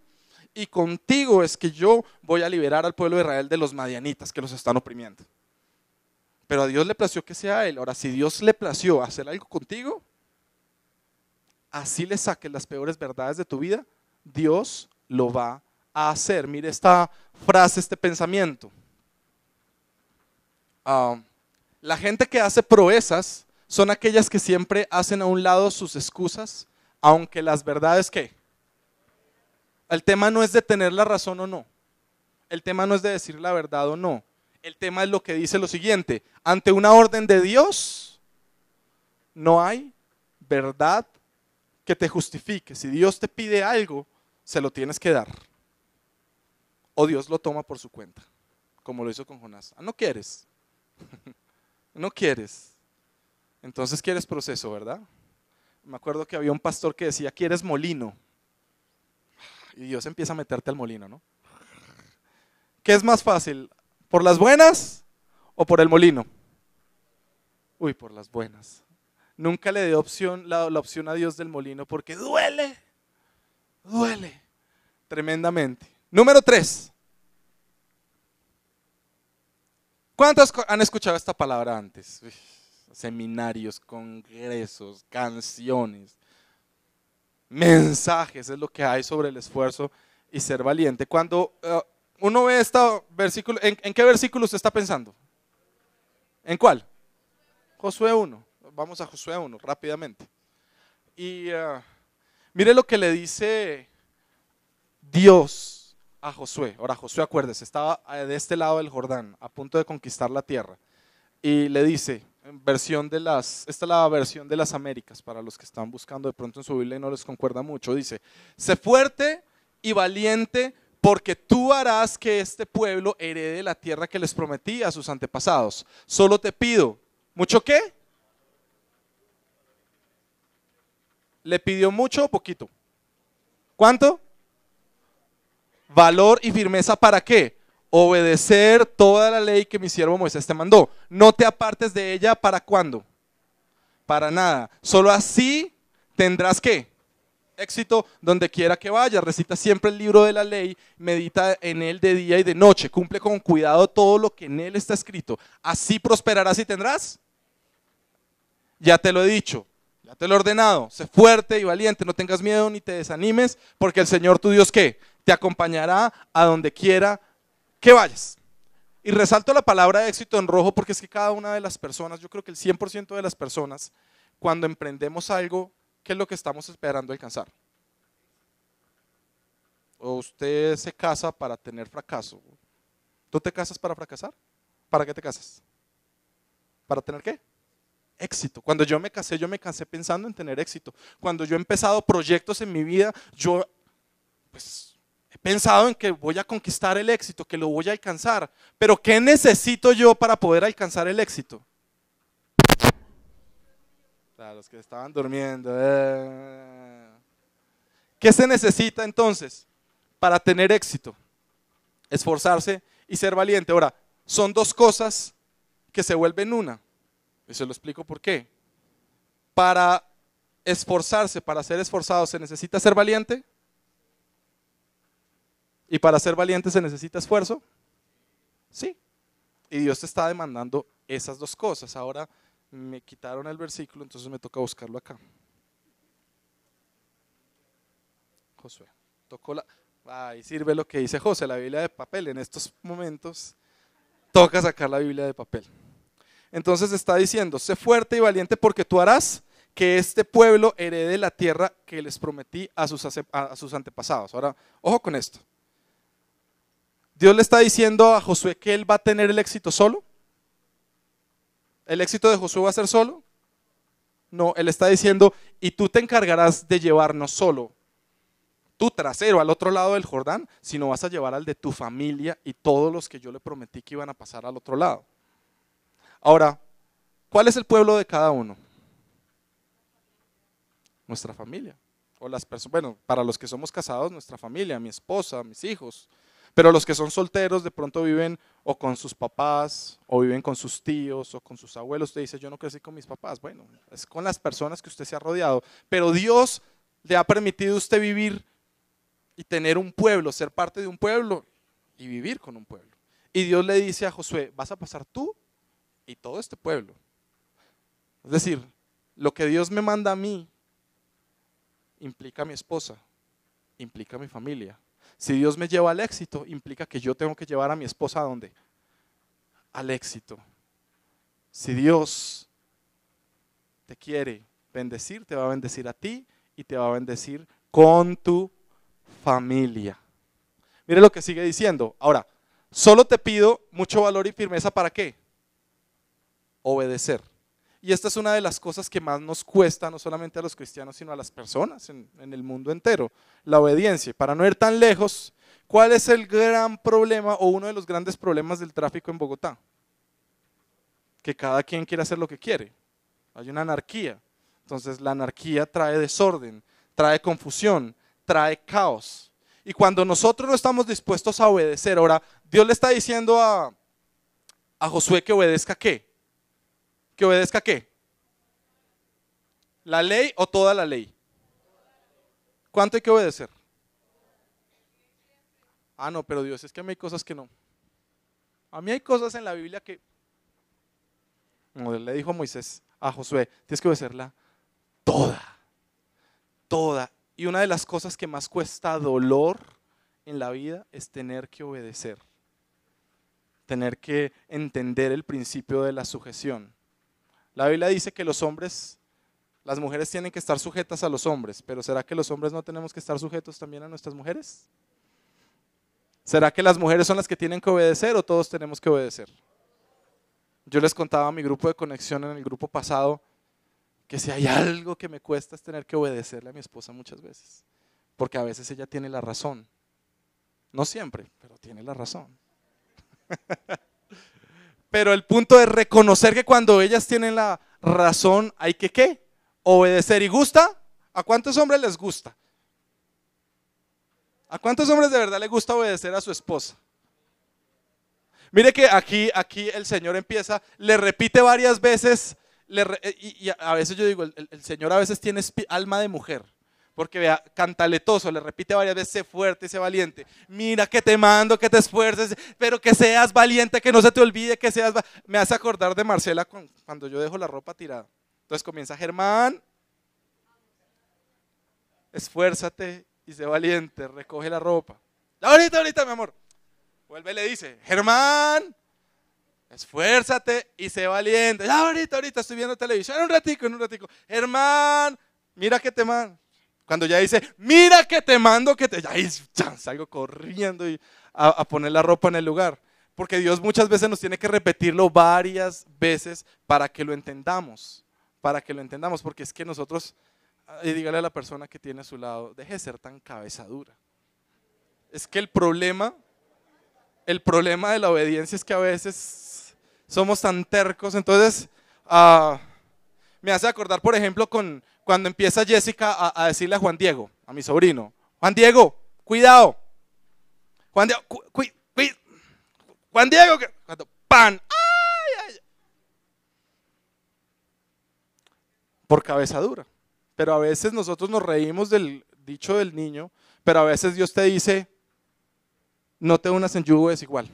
y contigo es que yo voy a liberar al pueblo de Israel de los madianitas que los están oprimiendo. Pero a Dios le plació que sea él. Ahora, si Dios le plació hacer algo contigo, así le saques las peores verdades de tu vida, Dios lo va a hacer. Mire esta frase, este pensamiento. La gente que hace proezas son aquellas que siempre hacen a un lado sus excusas, aunque las verdades, ¿qué? El tema no es de tener la razón o no. El tema no es de decir la verdad o no. El tema es lo que dice lo siguiente: ante una orden de Dios no hay verdad que te justifique. Si Dios te pide algo, se lo tienes que dar. O Dios lo toma por su cuenta, como lo hizo con Jonás. ¿No quieres? No quieres. Entonces quieres proceso, ¿verdad? Me acuerdo que había un pastor que decía, ¿quieres molino? Y Dios empieza a meterte al molino, ¿no? ¿Qué es más fácil? ¿Por las buenas o por el molino? Uy, por las buenas. Nunca le dio la opción a Dios del molino porque duele tremendamente. Número 3. ¿Cuántos han escuchado esta palabra antes? Uy, seminarios, congresos, canciones, mensajes, es lo que hay sobre el esfuerzo y ser valiente. Cuando uno ve este versículo, ¿en qué versículo usted está pensando? ¿En cuál? Josué 1. Vamos a Josué 1 rápidamente. Y mire lo que le dice Dios a Josué. Ahora Josué, acuérdese, estaba de este lado del Jordán, a punto de conquistar la tierra. Y le dice, esta es la versión de las Américas, para los que están buscando de pronto en su Biblia y no les concuerda mucho. Dice, sé fuerte y valiente, porque tú harás que este pueblo herede la tierra que les prometí a sus antepasados. Solo te pido, ¿mucho qué? ¿Le pidió mucho o poquito? ¿Cuánto? Valor y firmeza, ¿para qué? Obedecer toda la ley que mi siervo Moisés te mandó. No te apartes de ella, ¿para cuándo? Para nada. Solo así tendrás ¿qué? Éxito donde quiera que vayas. Recita siempre el libro de la ley, medita en él de día y de noche. Cumple con cuidado todo lo que en él está escrito. Así prosperarás y tendrás. Ya te lo he dicho, ya te lo he ordenado. Sé fuerte y valiente, no tengas miedo ni te desanimes, porque el Señor tu Dios ¿qué? Te acompañará a donde quiera que vayas. Y resalto la palabra éxito en rojo porque es que cada una de las personas, yo creo que el 100% de las personas, cuando emprendemos algo, ¿qué es lo que estamos esperando alcanzar? O usted se casa para tener fracaso. ¿Tú te casas para fracasar? ¿Para qué te casas? ¿Para tener qué? Éxito. Cuando yo me casé pensando en tener éxito. Cuando yo he empezado proyectos en mi vida, yo pues he pensado en que voy a conquistar el éxito, que lo voy a alcanzar. Pero ¿qué necesito yo para poder alcanzar el éxito? Los que estaban durmiendo. ¿Qué se necesita entonces para tener éxito? Esforzarse y ser valiente. Ahora, son dos cosas que se vuelven una. Y se lo explico por qué. Para esforzarse, para ser esforzado, ¿se necesita ser valiente? ¿Y para ser valiente se necesita esfuerzo? Sí. Y Dios te está demandando esas dos cosas. Ahora me quitaron el versículo, entonces me toca buscarlo acá. Josué. Ahí sirve lo que dice José, la Biblia de papel. En estos momentos toca sacar la Biblia de papel. Entonces está diciendo, sé fuerte y valiente porque tú harás que este pueblo herede la tierra que les prometí a sus antepasados. Ahora, ojo con esto. Dios le está diciendo a Josué que él va a tener el éxito solo. ¿El éxito de Josué va a ser solo? No, Él está diciendo, y tú te encargarás de llevar no solo tu trasero al otro lado del Jordán, sino vas a llevar al de tu familia y todos los que yo le prometí que iban a pasar al otro lado. Ahora, ¿cuál es el pueblo de cada uno? Nuestra familia. O las personas, bueno, para los que somos casados, nuestra familia, mi esposa, mis hijos. Pero los que son solteros de pronto viven o con sus papás, o viven con sus tíos, o con sus abuelos. Usted dice, yo no crecí con mis papás. Bueno, es con las personas que usted se ha rodeado. Pero Dios le ha permitido a usted vivir y tener un pueblo, ser parte de un pueblo y vivir con un pueblo. Y Dios le dice a Josué, vas a pasar tú y todo este pueblo. Es decir, lo que Dios me manda a mí implica a mi esposa, implica a mi familia. Si Dios me lleva al éxito, implica que yo tengo que llevar a mi esposa ¿a dónde? Al éxito. Si Dios te quiere bendecir, te va a bendecir a ti y te va a bendecir con tu familia. Mire lo que sigue diciendo. Ahora, solo te pido mucho valor y firmeza, ¿para qué? Obedecer. Y esta es una de las cosas que más nos cuesta, no solamente a los cristianos, sino a las personas en el mundo entero, la obediencia. Para no ir tan lejos, ¿cuál es el gran problema o uno de los grandes problemas del tráfico en Bogotá? Que cada quien quiere hacer lo que quiere. Hay una anarquía. Entonces la anarquía trae desorden, trae confusión, trae caos. Y cuando nosotros no estamos dispuestos a obedecer, ahora Dios le está diciendo a Josué que obedezca ¿qué? ¿Que obedezca qué? ¿La ley o toda la ley? ¿Cuánto hay que obedecer? Ah, no, pero Dios, es que a mí hay cosas que no. A mí hay cosas en la Biblia que, como le dijo Moisés a Josué, tienes que obedecerla toda, toda. Y una de las cosas que más cuesta dolor en la vida es tener que obedecer, tener que entender el principio de la sujeción. La Biblia dice que los hombres, las mujeres tienen que estar sujetas a los hombres, pero ¿será que los hombres no tenemos que estar sujetos también a nuestras mujeres? ¿Será que las mujeres son las que tienen que obedecer o todos tenemos que obedecer? Yo les contaba a mi grupo de conexión en el grupo pasado que si hay algo que me cuesta es tener que obedecerle a mi esposa muchas veces, porque a veces ella tiene la razón. No siempre, pero tiene la razón. Pero el punto es reconocer que cuando ellas tienen la razón hay que ¿qué? Obedecer. ¿Y gusta? ¿A cuántos hombres les gusta? ¿A cuántos hombres de verdad les gusta obedecer a su esposa? Mire que aquí el Señor empieza, le repite varias veces, y a veces yo digo, el Señor a veces tiene alma de mujer. Porque vea, cantaletoso, le repite varias veces, sé fuerte, sé valiente. Mira que te mando, que te esfuerces, pero que seas valiente, que no se te olvide que seas valiente. Me hace acordar de Marcela cuando yo dejo la ropa tirada. Entonces comienza, Germán, esfuérzate y sé valiente, recoge la ropa. Ahorita, mi amor. Vuelve y le dice, Germán, esfuérzate y sé valiente. Ahorita, estoy viendo televisión, en un ratico. Germán, mira que te mando. Cuando ya dice, mira que te mando, ahí salgo corriendo a poner la ropa en el lugar. Porque Dios muchas veces nos tiene que repetirlo varias veces para que lo entendamos. Porque es que nosotros, y dígale a la persona que tiene a su lado, deje de ser tan cabeza dura. Es que el problema de la obediencia es que a veces somos tan tercos. Entonces, me hace acordar, por ejemplo, cuando empieza Jessica a decirle a Juan Diego, a mi sobrino, Juan Diego, cuidado. Juan Diego, Juan Diego, cuando ¡pan! ¡Ay! Por cabeza dura. Pero a veces nosotros nos reímos del dicho del niño, pero a veces Dios te dice, no te unas en yugo desigual.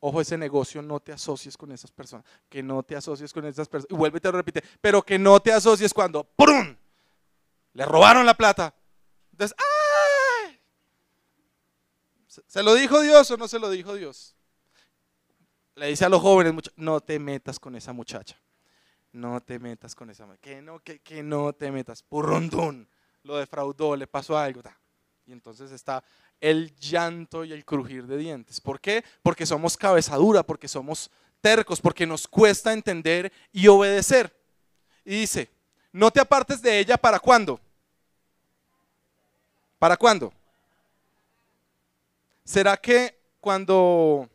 Ojo, ese negocio, no te asocies con esas personas, que no te asocies con esas personas. Y vuelve y te lo repite, pero que no te asocies cuando ¡prum! Le robaron la plata. Entonces, ¡ay! ¿Se lo dijo Dios o no se lo dijo Dios? Le dice a los jóvenes, no te metas con esa muchacha. No te metas con esa muchacha. Que no te metas. Purrundún. Lo defraudó, le pasó algo. Y entonces está el llanto y el crujir de dientes. ¿Por qué? Porque somos cabeza dura, porque somos tercos, porque nos cuesta entender y obedecer. Y dice, No te apartes de ella, ¿para cuándo? ¿Para cuándo? ¿Será que cuando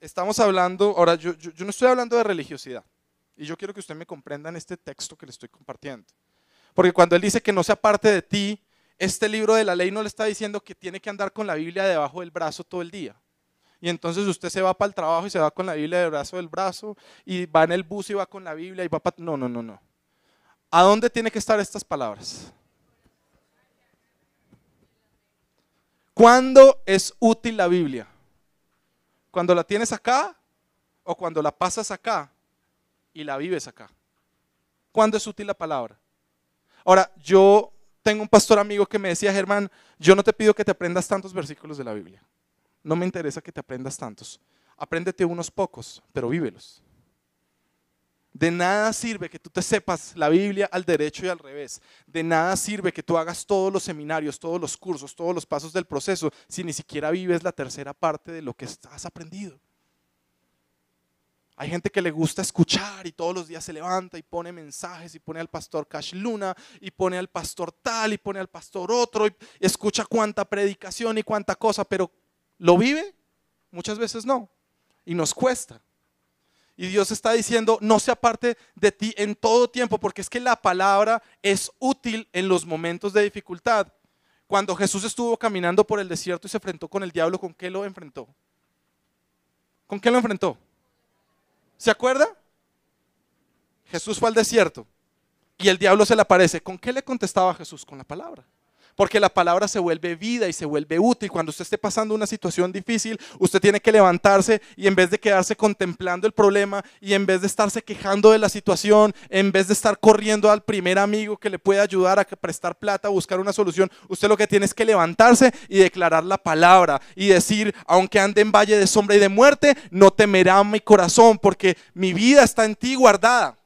estamos hablando, ahora yo no estoy hablando de religiosidad, y yo quiero que usted me comprenda en este texto que le estoy compartiendo, porque cuando él dice que no se aparte de ti, este libro de la ley no le está diciendo que tiene que andar con la Biblia debajo del brazo todo el día. Y entonces usted se va para el trabajo y se va con la Biblia debajo del brazo, y va en el bus y va con la Biblia y va para... No, no, no, no. ¿A dónde tiene que estar estas palabras? ¿Cuándo es útil la Biblia? ¿Cuando la tienes acá o cuando la pasas acá y la vives acá? ¿Cuándo es útil la palabra? Ahora, yo tengo un pastor amigo que me decía, Germán, yo no te pido que te aprendas tantos versículos de la Biblia. No me interesa que te aprendas tantos. Apréndete unos pocos, pero vívelos. De nada sirve que tú te sepas la Biblia al derecho y al revés. De nada sirve que tú hagas todos los seminarios, todos los cursos, todos los pasos del proceso, si ni siquiera vives la tercera parte de lo que has aprendido. Hay gente que le gusta escuchar y todos los días se levanta y pone mensajes y pone al pastor Cash Luna y pone al pastor tal y pone al pastor otro y escucha cuánta predicación y cuánta cosa, pero ¿lo vive? Muchas veces no, y nos cuesta. Y Dios está diciendo, no se aparte de ti en todo tiempo, porque es que la palabra es útil en los momentos de dificultad. Cuando Jesús estuvo caminando por el desierto y se enfrentó con el diablo, ¿con qué lo enfrentó? ¿Con qué lo enfrentó? ¿Se acuerda? Jesús fue al desierto y el diablo se le aparece. ¿Con qué le contestaba Jesús? Con la palabra. Porque la palabra se vuelve vida y se vuelve útil. Cuando usted esté pasando una situación difícil, usted tiene que levantarse y en vez de quedarse contemplando el problema y en vez de estarse quejando de la situación, en vez de estar corriendo al primer amigo que le puede ayudar a prestar plata, a buscar una solución, usted lo que tiene es que levantarse y declarar la palabra y decir, aunque ande en valle de sombra y de muerte, no temerá mi corazón porque mi vida está en ti guardada.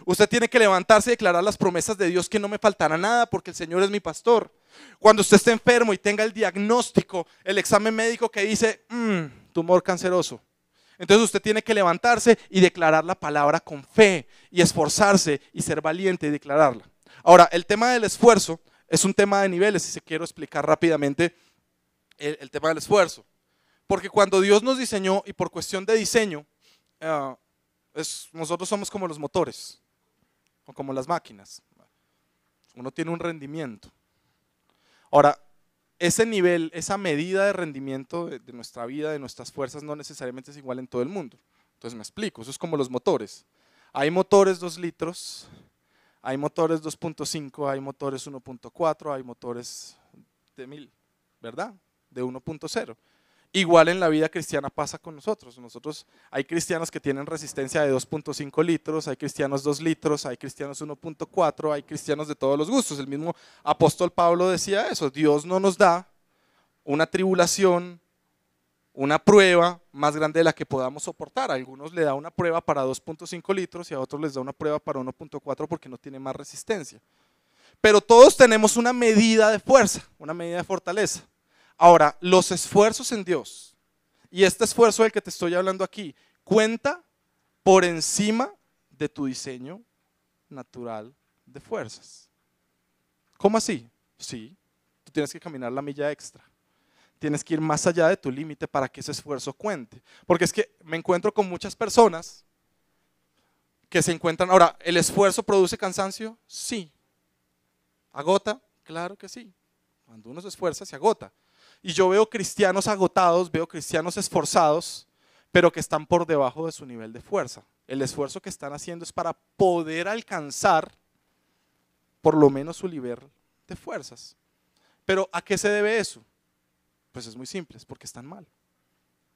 Usted tiene que levantarse y declarar las promesas de Dios, que no me faltará nada porque el Señor es mi pastor. Cuando usted esté enfermo y tenga el diagnóstico, el examen médico que dice, tumor canceroso, entonces usted tiene que levantarse y declarar la palabra con fe y esforzarse y ser valiente y declararla. Ahora, el tema del esfuerzo es un tema de niveles, y se quiero explicar rápidamente el tema del esfuerzo. Porque cuando Dios nos diseñó, y por cuestión de diseño, nosotros somos como los motores o como las máquinas. Uno tiene un rendimiento. Ahora, ese nivel, esa medida de rendimiento de nuestra vida, de nuestras fuerzas, no necesariamente es igual en todo el mundo. Entonces me explico, eso es como los motores. Hay motores 2 litros, hay motores 2.5, hay motores 1.4, hay motores de 1000, ¿verdad? De 1.0. Igual en la vida cristiana pasa con nosotros. Hay cristianos que tienen resistencia de 2.5 litros, hay cristianos 2 litros, hay cristianos 1.4, hay cristianos de todos los gustos. El mismo apóstol Pablo decía eso, Dios no nos da una tribulación, una prueba más grande de la que podamos soportar. A algunos le da una prueba para 2.5 litros y a otros les da una prueba para 1.4 porque no tiene más resistencia. Pero todos tenemos una medida de fuerza, una medida de fortaleza. Ahora, los esfuerzos en Dios, y este esfuerzo del que te estoy hablando aquí, cuenta por encima de tu diseño natural de fuerzas. ¿Cómo así? Sí, tú tienes que caminar la milla extra. Tienes que ir más allá de tu límite para que ese esfuerzo cuente. Porque es que me encuentro con muchas personas que se encuentran, ahora, ¿el esfuerzo produce cansancio? Sí. ¿Agota? Claro que sí. Cuando uno se esfuerza, se agota. Y yo veo cristianos agotados, veo cristianos esforzados, pero que están por debajo de su nivel de fuerza. El esfuerzo que están haciendo es para poder alcanzar por lo menos su nivel de fuerzas. Pero ¿a qué se debe eso? Pues es muy simple, es porque están mal,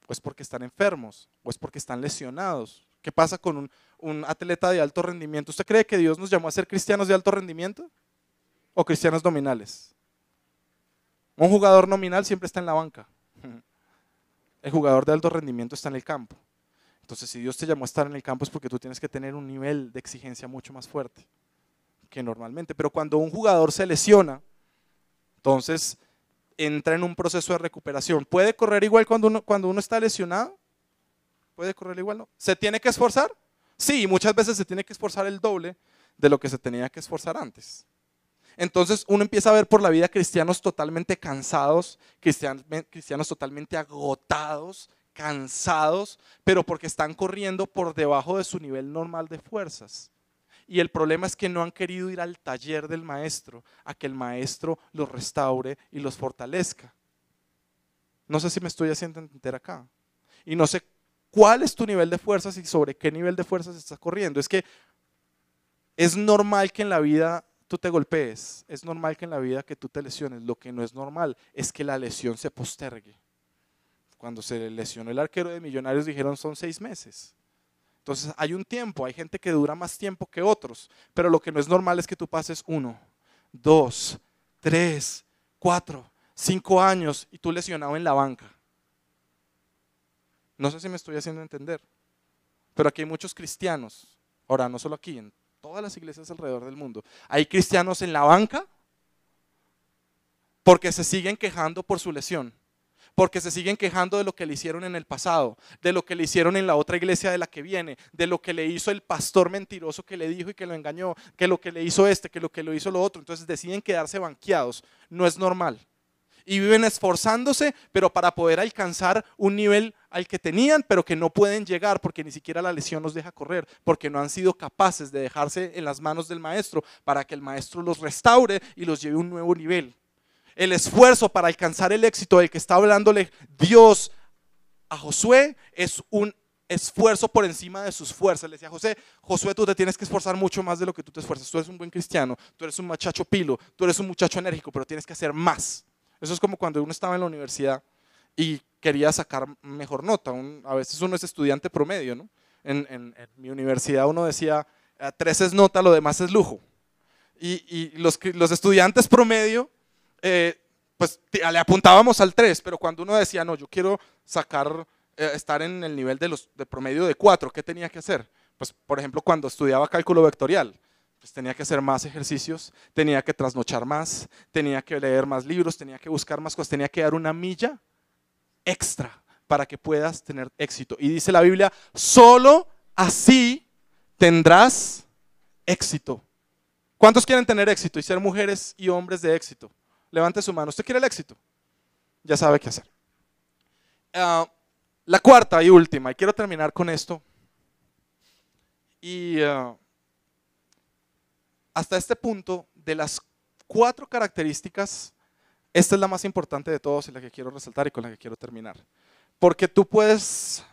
o es porque están enfermos, o es porque están lesionados. ¿Qué pasa con un atleta de alto rendimiento? ¿Usted cree que Dios nos llamó a ser cristianos de alto rendimiento o cristianos nominales? Un jugador nominal siempre está en la banca. El jugador de alto rendimiento está en el campo. Entonces, si Dios te llamó a estar en el campo es porque tú tienes que tener un nivel de exigencia mucho más fuerte que normalmente. Pero cuando un jugador se lesiona, entonces entra en un proceso de recuperación. ¿Puede correr igual cuando uno está lesionado? ¿Puede correr igual? No. ¿Se tiene que esforzar? Sí, muchas veces se tiene que esforzar el doble de lo que se tenía que esforzar antes. Entonces uno empieza a ver por la vida cristianos totalmente cansados, cristianos totalmente agotados, cansados, pero porque están corriendo por debajo de su nivel normal de fuerzas. Y el problema es que no han querido ir al taller del maestro, a que el maestro los restaure y los fortalezca. No sé si me estoy haciendo entender acá. Y no sé cuál es tu nivel de fuerzas y sobre qué nivel de fuerzas estás corriendo. Es que es normal que en la vida tú te golpees, es normal que en la vida que tú te lesiones. Lo que no es normal es que la lesión se postergue. Cuando se lesionó el arquero de Millonarios dijeron son 6 meses. Entonces hay un tiempo, hay gente que dura más tiempo que otros, pero lo que no es normal es que tú pases 1, 2, 3, 4, 5 años y tú lesionado en la banca. No sé si me estoy haciendo entender, pero aquí hay muchos cristianos, ahora no solo aquí, en todas las iglesias alrededor del mundo, hay cristianos en la banca porque se siguen quejando por su lesión. Porque se siguen quejando de lo que le hicieron en el pasado, de lo que le hicieron en la otra iglesia de la que viene, de lo que le hizo el pastor mentiroso que le dijo y que lo engañó, que lo que le hizo que lo que le hizo lo otro. Entonces deciden quedarse banqueados. No es normal. Y viven esforzándose, pero para poder alcanzar un nivel al que tenían, pero que no pueden llegar porque ni siquiera la lesión los deja correr, porque no han sido capaces de dejarse en las manos del maestro para que el maestro los restaure y los lleve a un nuevo nivel. El esfuerzo para alcanzar el éxito del que está hablándole Dios a Josué es un esfuerzo por encima de sus fuerzas. Le decía a Josué, tú te tienes que esforzar mucho más de lo que tú te esfuerzas. Tú eres un buen cristiano, tú eres un muchacho pilo, tú eres un muchacho enérgico, pero tienes que hacer más. Eso es como cuando uno estaba en la universidad y quería sacar mejor nota. A veces uno es estudiante promedio, ¿no? En mi universidad uno decía, 3 es nota, lo demás es lujo. Y los estudiantes promedio, pues le apuntábamos al 3, pero cuando uno decía, no, yo quiero estar en el nivel de promedio de 4, ¿qué tenía que hacer? Pues, por ejemplo, cuando estudiaba cálculo vectorial, pues tenía que hacer más ejercicios, tenía que trasnochar más, tenía que leer más libros, tenía que buscar más cosas, tenía que dar una milla extra para que puedas tener éxito. Y dice la Biblia, solo así tendrás éxito. ¿Cuántos quieren tener éxito y ser mujeres y hombres de éxito? Levante su mano. ¿Usted quiere el éxito? Ya sabe qué hacer. La cuarta y última, y quiero terminar con esto. Y hasta este punto, de las 4 características, esta es la más importante de todas y la que quiero resaltar y con la que quiero terminar. Porque tú puedes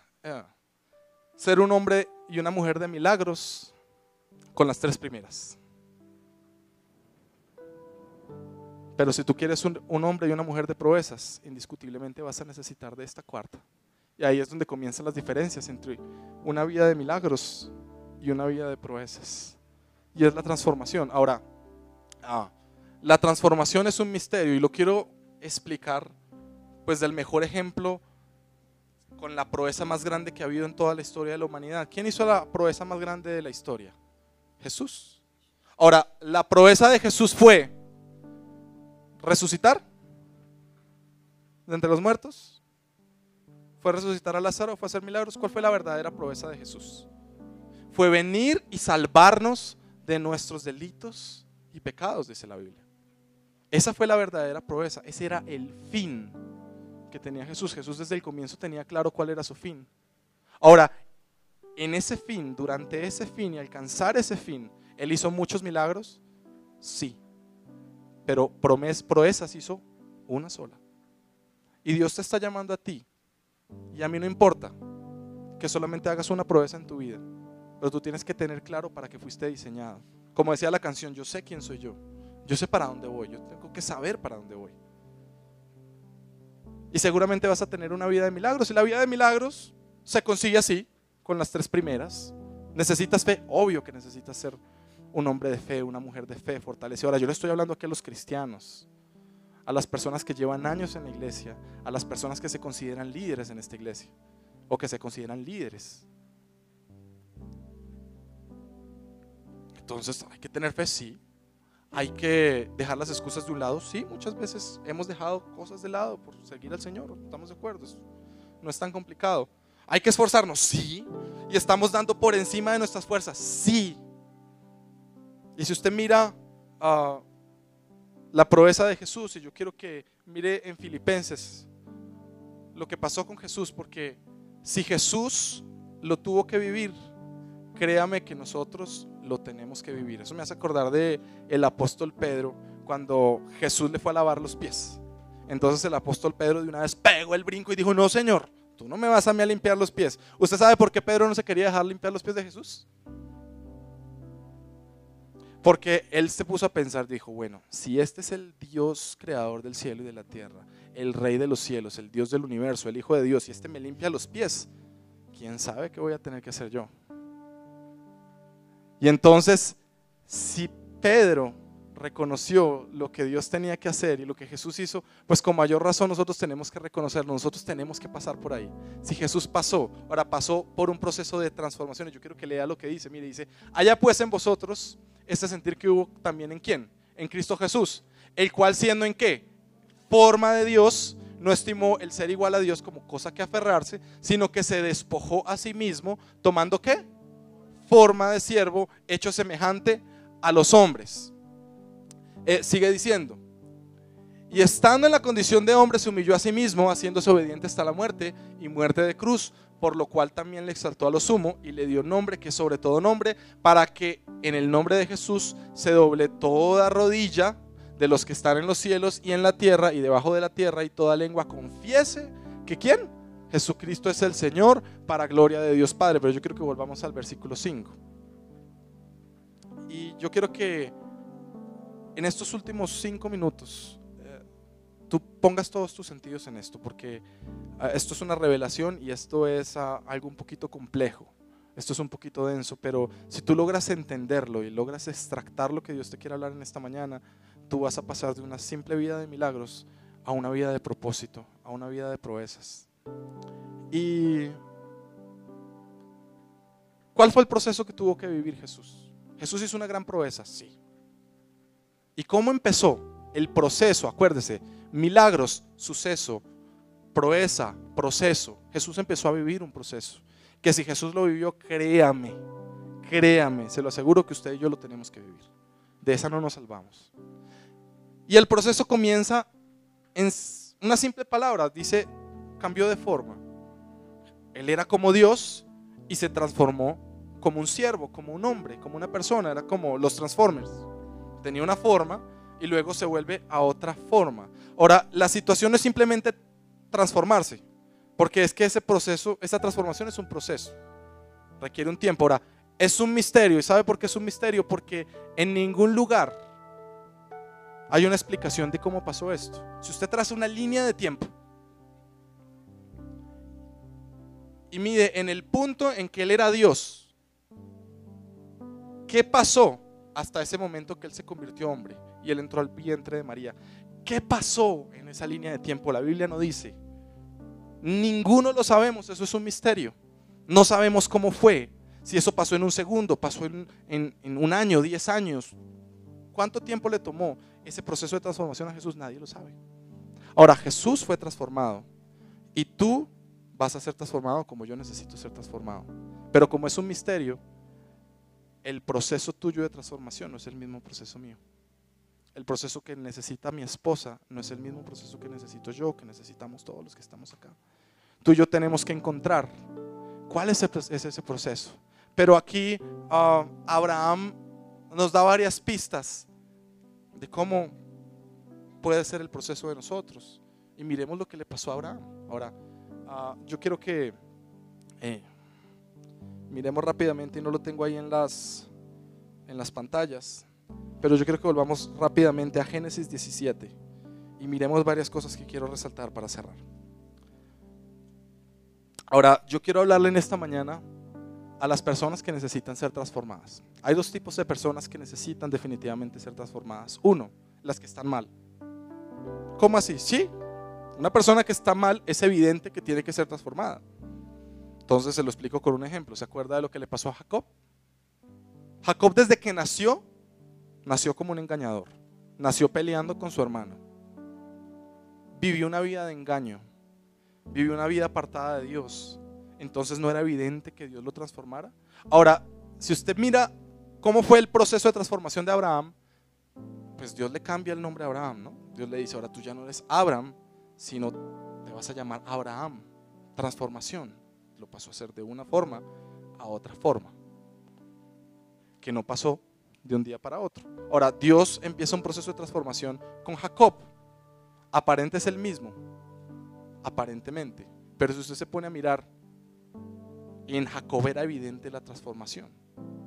ser un hombre y una mujer de milagros con las 3 primeras. Pero si tú quieres un hombre y una mujer de proezas, indiscutiblemente vas a necesitar de esta 4. Y ahí es donde comienzan las diferencias entre una vida de milagros y una vida de proezas. Y es la transformación. Ahora, la transformación es un misterio y lo quiero explicar pues del mejor ejemplo con la proeza más grande que ha habido en toda la historia de la humanidad. ¿Quién hizo la proeza más grande de la historia? Jesús. Ahora, la proeza de Jesús fue resucitar de entre los muertos, fue resucitar a Lázaro, fue hacer milagros. ¿Cuál fue la verdadera proeza de Jesús? Fue venir y salvarnos de nuestros delitos y pecados, dice la Biblia. Esa fue la verdadera proeza, ese era el fin que tenía Jesús. Jesús desde el comienzo tenía claro cuál era su fin. Ahora, en ese fin, durante ese fin y alcanzar ese fin, ¿Él hizo muchos milagros? Sí. Pero proezas hizo una sola. Y Dios te está llamando a ti. Y a mí no importa que solamente hagas una proeza en tu vida, pero tú tienes que tener claro para qué fuiste diseñado. Como decía la canción, yo sé quién soy yo. Yo sé para dónde voy. Yo tengo que saber para dónde voy. Y seguramente vas a tener una vida de milagros. Y la vida de milagros se consigue así, con las 3 primeras. ¿Necesitas fe? Obvio que necesitas ser un hombre de fe, una mujer de fe, fortalecedora. Yo le estoy hablando aquí a los cristianos, a las personas que llevan años en la iglesia, a las personas que se consideran líderes en esta iglesia o que se consideran líderes. Entonces hay que tener fe, sí. Hay que dejar las excusas de un lado, sí. Muchas veces hemos dejado cosas de lado por seguir al Señor, estamos de acuerdo, no es tan complicado. Hay que esforzarnos, sí. Y estamos dando por encima de nuestras fuerzas, sí. Y si usted mira la proeza de Jesús, y yo quiero que mire en Filipenses lo que pasó con Jesús, porque si Jesús lo tuvo que vivir, créame que nosotros lo tenemos que vivir. Eso me hace acordar de el apóstol Pedro, cuando Jesús le fue a lavar los pies. Entonces el apóstol Pedro de una vez pegó el brinco y dijo: no, Señor, tú no me vas a mí a limpiar los pies. ¿Usted sabe por qué Pedro no se quería dejar limpiar los pies de Jesús? Porque él se puso a pensar, dijo: bueno, si este es el Dios creador del cielo y de la tierra, el Rey de los cielos, el Dios del universo, el Hijo de Dios, y este me limpia los pies, ¿quién sabe qué voy a tener que hacer yo? Y entonces, si Pedro reconoció lo que Dios tenía que hacer y lo que Jesús hizo, pues con mayor razón nosotros tenemos que reconocerlo, nosotros tenemos que pasar por ahí. Si Jesús pasó, ahora pasó por un proceso de transformación, y yo quiero que lea lo que dice. Mire, dice: haya pues en vosotros este sentir que hubo también en ¿quién? En Cristo Jesús, el cual, siendo en ¿qué? Forma de Dios, no estimó el ser igual a Dios como cosa que aferrarse, sino que se despojó a sí mismo, tomando ¿qué? Forma de siervo, hecho semejante a los hombres. Sigue diciendo: y estando en la condición de hombre, se humilló a sí mismo, haciéndose obediente hasta la muerte, y muerte de cruz, por lo cual también le exaltó a lo sumo y le dio nombre que es sobre todo nombre, para que en el nombre de Jesús se doble toda rodilla de los que están en los cielos y en la tierra y debajo de la tierra, y toda lengua confiese que ¿quién? Jesucristo es el Señor, para gloria de Dios Padre. Pero yo quiero que volvamos al versículo 5. Y yo quiero que en estos últimos 5 minutos tú pongas todos tus sentidos en esto, porque esto es una revelación y esto es algo un poquito complejo, esto es un poquito denso, pero si tú logras entenderlo y logras extractar lo que Dios te quiere hablar en esta mañana, tú vas a pasar de una simple vida de milagros a una vida de propósito, a una vida de proezas. ¿Y cuál fue el proceso que tuvo que vivir Jesús? Jesús hizo una gran proeza, sí. ¿Y cómo empezó el proceso? Acuérdese: milagros, suceso, proeza, proceso. Jesús empezó a vivir un proceso que si Jesús lo vivió, créame, se lo aseguro que usted y yo lo tenemos que vivir. De esa no nos salvamos. Y el proceso comienza en una simple palabra, dice: cambió de forma. Él era como Dios y se transformó como un siervo, como un hombre, como una persona. Era como los Transformers. Tenía una forma y luego se vuelve a otra forma. Ahora, la situación no es simplemente transformarse, porque es que ese proceso, esa transformación es un proceso, requiere un tiempo. Ahora, es un misterio. ¿Y sabe por qué es un misterio? Porque en ningún lugar hay una explicación de cómo pasó esto. Si usted traza una línea de tiempo y mide en el punto en que Él era Dios, ¿qué pasó hasta ese momento que Él se convirtió hombre y Él entró al vientre de María? ¿Qué pasó en esa línea de tiempo? La Biblia no dice. Ninguno lo sabemos, eso es un misterio. No sabemos cómo fue, si eso pasó en un segundo, pasó en un año, 10 años. ¿Cuánto tiempo le tomó ese proceso de transformación a Jesús? Nadie lo sabe. Ahora, Jesús fue transformado y tú vas a ser transformado como yo necesito ser transformado. Pero como es un misterio, el proceso tuyo de transformación no es el mismo proceso mío. El proceso que necesita mi esposa no es el mismo proceso que necesito yo, que necesitamos todos los que estamos acá. Tú y yo tenemos que encontrar cuál es ese proceso. Pero aquí Abraham nos da varias pistas de cómo puede ser el proceso de nosotros. Y miremos lo que le pasó a Abraham. Ahora, yo quiero que miremos rápidamente, y no lo tengo ahí en las pantallas, pero yo quiero que volvamos rápidamente a Génesis 17 y miremos varias cosas que quiero resaltar para cerrar. Ahora, yo quiero hablarle en esta mañana a las personas que necesitan ser transformadas. Hay dos tipos de personas que necesitan definitivamente ser transformadas. Uno, las que están mal. ¿Cómo así? Sí, una persona que está mal es evidente que tiene que ser transformada. Entonces se lo explico con un ejemplo. ¿Se acuerda de lo que le pasó a Jacob? Jacob, desde que nació como un engañador. Nació peleando con su hermano. Vivió una vida de engaño. Vivió una vida apartada de Dios. Entonces no era evidente que Dios lo transformara. Ahora, si usted mira ¿Cómo fue el proceso de transformación de Abraham? Pues Dios le cambia el nombre a Abraham, ¿no? Dios le dice, ahora tú ya no eres Abraham, sino te vas a llamar Abraham. Transformación. Lo pasó a hacer de una forma a otra forma, que no pasó de un día para otro. Ahora Dios empieza un proceso de transformación con Jacob. Aparente es el mismo, aparentemente, pero si usted se pone a mirar, en Jacob era evidente la transformación,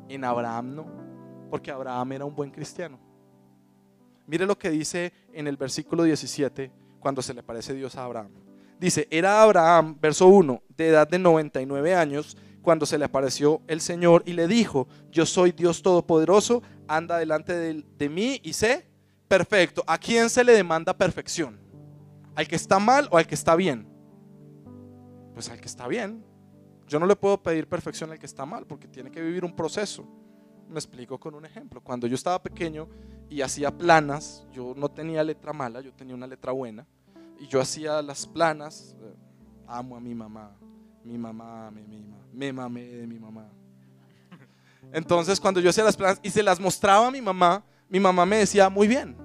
en Abraham no, porque Abraham era un buen cristiano. Mire lo que dice en el versículo 17 cuando se le aparece Dios a Abraham. Dice, era Abraham, verso 1, de edad de 99 años, cuando se le apareció el Señor y le dijo, yo soy Dios Todopoderoso, anda delante de mí y sé perfecto. ¿A quién se le demanda perfección? ¿Al que está mal o al que está bien? Pues al que está bien. Yo no le puedo pedir perfección al que está mal, porque tiene que vivir un proceso. Me explico con un ejemplo. Cuando yo estaba pequeño y hacía planas, yo no tenía letra mala, yo tenía una letra buena, y yo hacía las planas. Amo a mi mamá, me mamé de mi mamá. Entonces cuando yo hacía las planas y se las mostraba a mi mamá me decía, muy bien,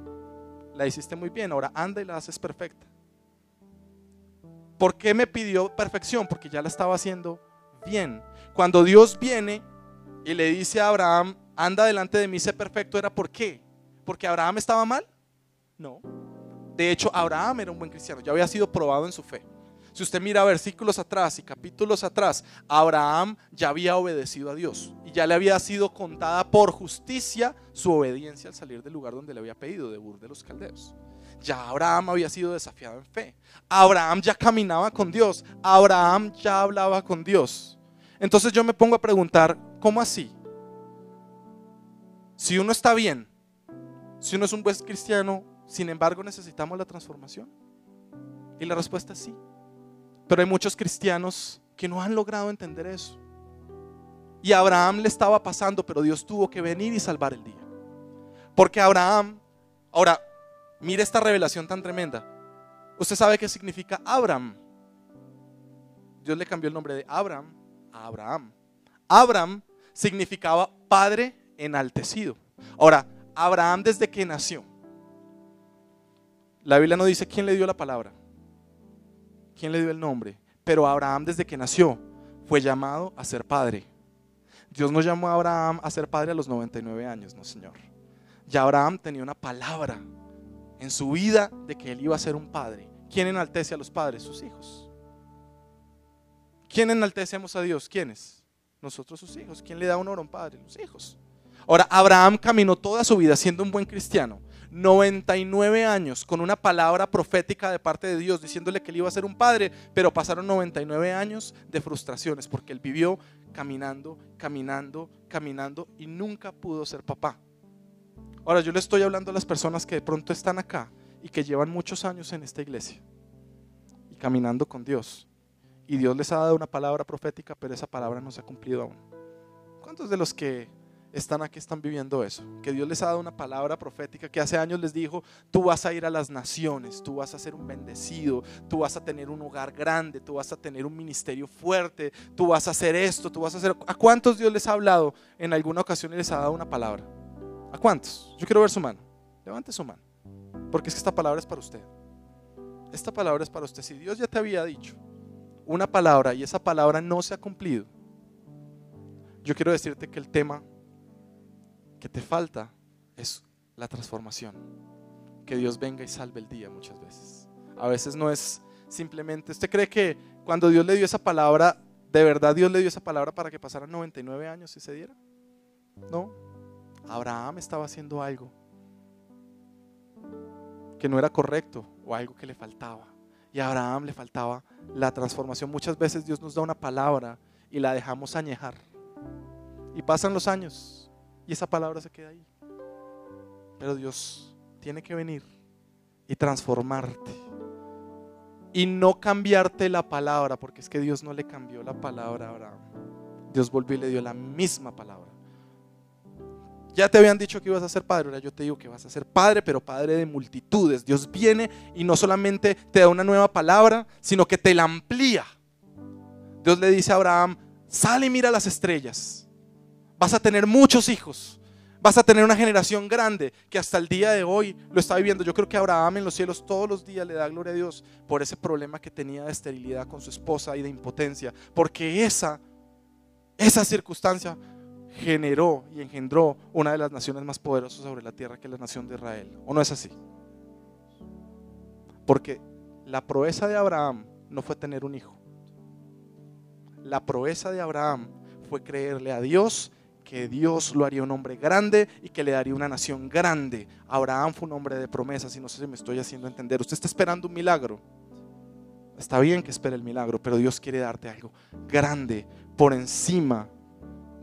la hiciste muy bien, ahora anda y la haces perfecta. ¿Por qué me pidió perfección? Porque ya la estaba haciendo bien. Cuando Dios viene y le dice a Abraham, anda delante de mí, sé perfecto, ¿era por qué? ¿Porque Abraham estaba mal? No. De hecho, Abraham era un buen cristiano, ya había sido probado en su fe. Si usted mira versículos atrás y capítulos atrás, Abraham ya había obedecido a Dios y ya le había sido contada por justicia su obediencia al salir del lugar donde le había pedido, de Ur de los Caldeos. Ya Abraham había sido desafiado en fe. Abraham ya caminaba con Dios. Abraham ya hablaba con Dios. Entonces yo me pongo a preguntar, ¿cómo así? Si uno está bien, si uno es un buen cristiano, sin embargo necesitamos la transformación. Y la respuesta es sí. Pero hay muchos cristianos que no han logrado entender eso. Y a Abraham le estaba pasando, pero Dios tuvo que venir y salvar el día. Porque Abraham, ahora, mire esta revelación tan tremenda. ¿Usted sabe qué significa Abram? Dios le cambió el nombre de Abram a Abraham. Abram significaba padre enaltecido. Ahora, Abraham desde que nació, la Biblia no dice quién le dio la palabra, quién le dio el nombre, pero Abraham desde que nació fue llamado a ser padre. Dios no llamó a Abraham a ser padre a los 99 años, no señor. Ya Abraham tenía una palabra en su vida de que él iba a ser un padre. ¿Quién enaltece a los padres? Sus hijos. ¿Quién enaltecemos a Dios? ¿Quiénes? Nosotros, sus hijos. ¿Quién le da honor a un padre? Los hijos. Ahora, Abraham caminó toda su vida siendo un buen cristiano, 99 años con una palabra profética de parte de Dios diciéndole que él iba a ser un padre, pero pasaron 99 años de frustraciones porque él vivió caminando y nunca pudo ser papá. Ahora yo le estoy hablando a las personas que de pronto están acá y que llevan muchos años en esta iglesia y caminando con Dios, y Dios les ha dado una palabra profética, pero esa palabra no se ha cumplido aún. ¿Cuántos de los que están aquí están viviendo eso? Que Dios les ha dado una palabra profética que hace años les dijo, tú vas a ir a las naciones, tú vas a ser un bendecido, tú vas a tener un hogar grande, tú vas a tener un ministerio fuerte, tú vas a hacer esto, tú vas a hacer... ¿A cuántos Dios les ha hablado en alguna ocasión y les ha dado una palabra? ¿A cuántos? Yo quiero ver su mano. Levante su mano, porque es que esta palabra es para usted. Esta palabra es para usted. Si Dios ya te había dicho una palabra y esa palabra no se ha cumplido, yo quiero decirte que el tema que te falta es la transformación. Que Dios venga y salve el día muchas veces. A veces no es simplemente, ¿usted cree que cuando Dios le dio esa palabra, de verdad Dios le dio esa palabra para que pasaran 99 años y se diera? No. Abraham estaba haciendo algo que no era correcto o algo que le faltaba. Y a Abraham le faltaba la transformación. Muchas veces Dios nos da una palabra y la dejamos añejar. Y pasan los años y esa palabra se queda ahí. Pero Dios tiene que venir y transformarte. Y no cambiarte la palabra, porque es que Dios no le cambió la palabra a Abraham. Dios volvió y le dio la misma palabra. Ya te habían dicho que ibas a ser padre, ahora yo te digo que vas a ser padre, pero padre de multitudes. Dios viene y no solamente te da una nueva palabra, sino que te la amplía. Dios le dice a Abraham, sale y mira las estrellas. Vas a tener muchos hijos. Vas a tener una generación grande que hasta el día de hoy lo está viviendo. Yo creo que Abraham en los cielos todos los días le da gloria a Dios por ese problema que tenía de esterilidad con su esposa y de impotencia. Porque esa circunstancia generó y engendró una de las naciones más poderosas sobre la tierra, que es la nación de Israel. ¿O no es así? Porque la proeza de Abraham no fue tener un hijo. La proeza de Abraham fue creerle a Dios que Dios lo haría un hombre grande y que le daría una nación grande. Abraham fue un hombre de promesas, y no sé si me estoy haciendo entender. Usted está esperando un milagro. Está bien que espere el milagro, pero Dios quiere darte algo grande por encima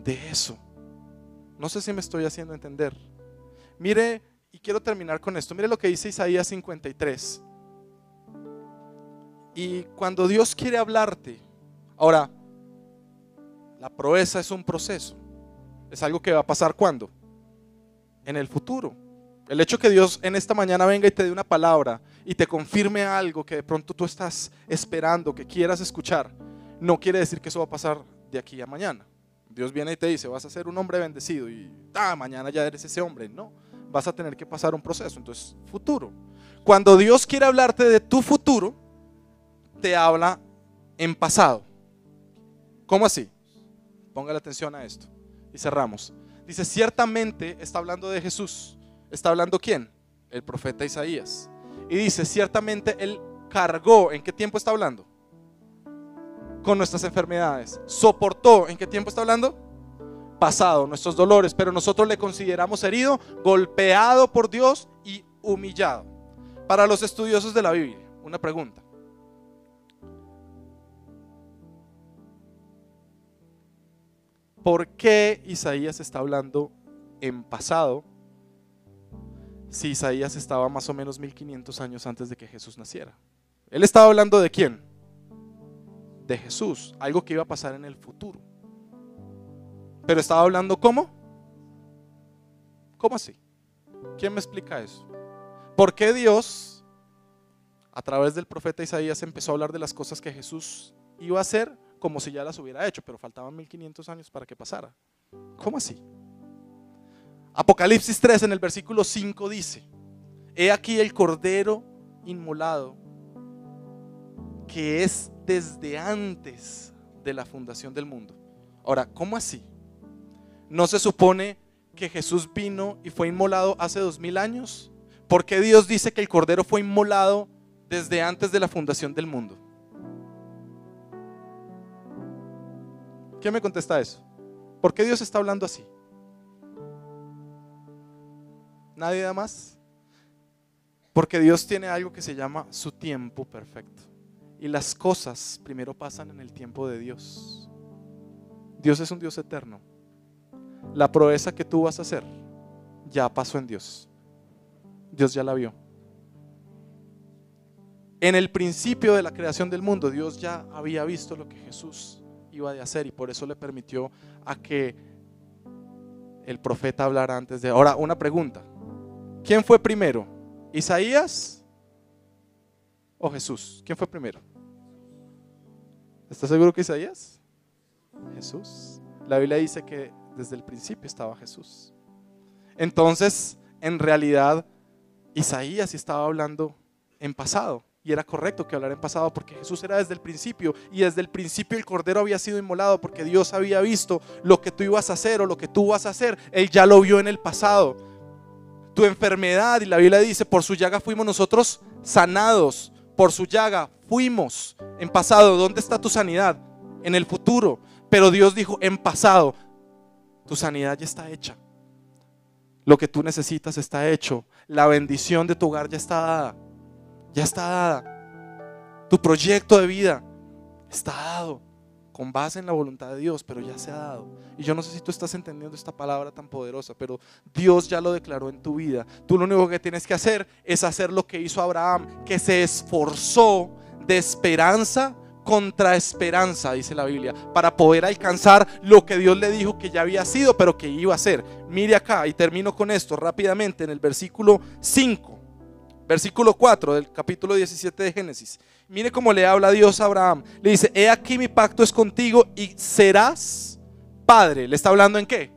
de eso. No sé si me estoy haciendo entender. Mire, y quiero terminar con esto. Mire lo que dice Isaías 53. Y cuando Dios quiere hablarte, ahora, la proeza es un proceso. Es algo que va a pasar ¿cuándo? En el futuro. El hecho que Dios en esta mañana venga y te dé una palabra y te confirme algo que de pronto tú estás esperando, que quieras escuchar, no quiere decir que eso va a pasar de aquí a mañana. Dios viene y te dice, vas a ser un hombre bendecido y mañana ya eres ese hombre. No, vas a tener que pasar un proceso. Entonces, futuro. Cuando Dios quiere hablarte de tu futuro, te habla en pasado. ¿Cómo así? Póngale atención a esto y cerramos. Dice, ciertamente está hablando de Jesús. ¿Está hablando quién? El profeta Isaías. Y dice, ciertamente Él cargó. ¿En qué tiempo está hablando? Con nuestras enfermedades. Soportó. ¿En qué tiempo está hablando? Pasado, nuestros dolores. Pero nosotros le consideramos herido, golpeado por Dios y humillado. Para los estudiosos de la Biblia, una pregunta. ¿Por qué Isaías está hablando en pasado si Isaías estaba más o menos 1500 años antes de que Jesús naciera? Él estaba hablando ¿de quién? De Jesús, algo que iba a pasar en el futuro. Pero estaba hablando ¿cómo? ¿Cómo así? ¿Quién me explica eso? ¿Por qué Dios a través del profeta Isaías empezó a hablar de las cosas que Jesús iba a hacer como si ya las hubiera hecho, pero faltaban 1500 años para que pasara? ¿Cómo así? Apocalipsis 3 en el versículo 5 dice: he aquí el cordero inmolado, que es desde antes de la fundación del mundo. Ahora, ¿cómo así? ¿No se supone que Jesús vino y fue inmolado hace 2000 años? ¿Por qué Dios dice que el cordero fue inmolado desde antes de la fundación del mundo? ¿Quién me contesta eso? ¿Por qué Dios está hablando así? ¿Nadie da más? Porque Dios tiene algo que se llama su tiempo perfecto. Y las cosas primero pasan en el tiempo de Dios. Dios es un Dios eterno. La proeza que tú vas a hacer ya pasó en Dios. Dios ya la vio. En el principio de la creación del mundo, Dios ya había visto lo que Jesús iba a hacer, y por eso le permitió a que el profeta hablara antes de. Ahora, una pregunta: ¿quién fue primero? ¿Isaías o Jesús? ¿Quién fue primero? ¿Estás seguro que Isaías? Jesús. La Biblia dice que desde el principio estaba Jesús. Entonces, en realidad, Isaías estaba hablando en pasado. Y era correcto que hablara en pasado, porque Jesús era desde el principio, y desde el principio el cordero había sido inmolado, porque Dios había visto lo que tú ibas a hacer o lo que tú vas a hacer. Él ya lo vio en el pasado. Tu enfermedad, y la Biblia dice, por su llaga fuimos nosotros sanados. Por su llaga fuimos en pasado. ¿Dónde está tu sanidad? En el futuro. Pero Dios dijo en pasado: tu sanidad ya está hecha. Lo que tú necesitas está hecho. La bendición de tu hogar ya está dada. Ya está dada. Tu proyecto de vida está dado con base en la voluntad de Dios, pero ya se ha dado. Y yo no sé si tú estás entendiendo esta palabra tan poderosa, pero Dios ya lo declaró en tu vida. Tú lo único que tienes que hacer es hacer lo que hizo Abraham, que se esforzó de esperanza contra esperanza, dice la Biblia, para poder alcanzar lo que Dios le dijo que ya había sido, pero que iba a ser. Mire acá, y termino con esto rápidamente, en el versículo 5. Versículo 4 del capítulo 17 de Génesis. Mire cómo le habla Dios a Abraham. Le dice: he aquí mi pacto es contigo y serás padre. ¿Le está hablando en qué?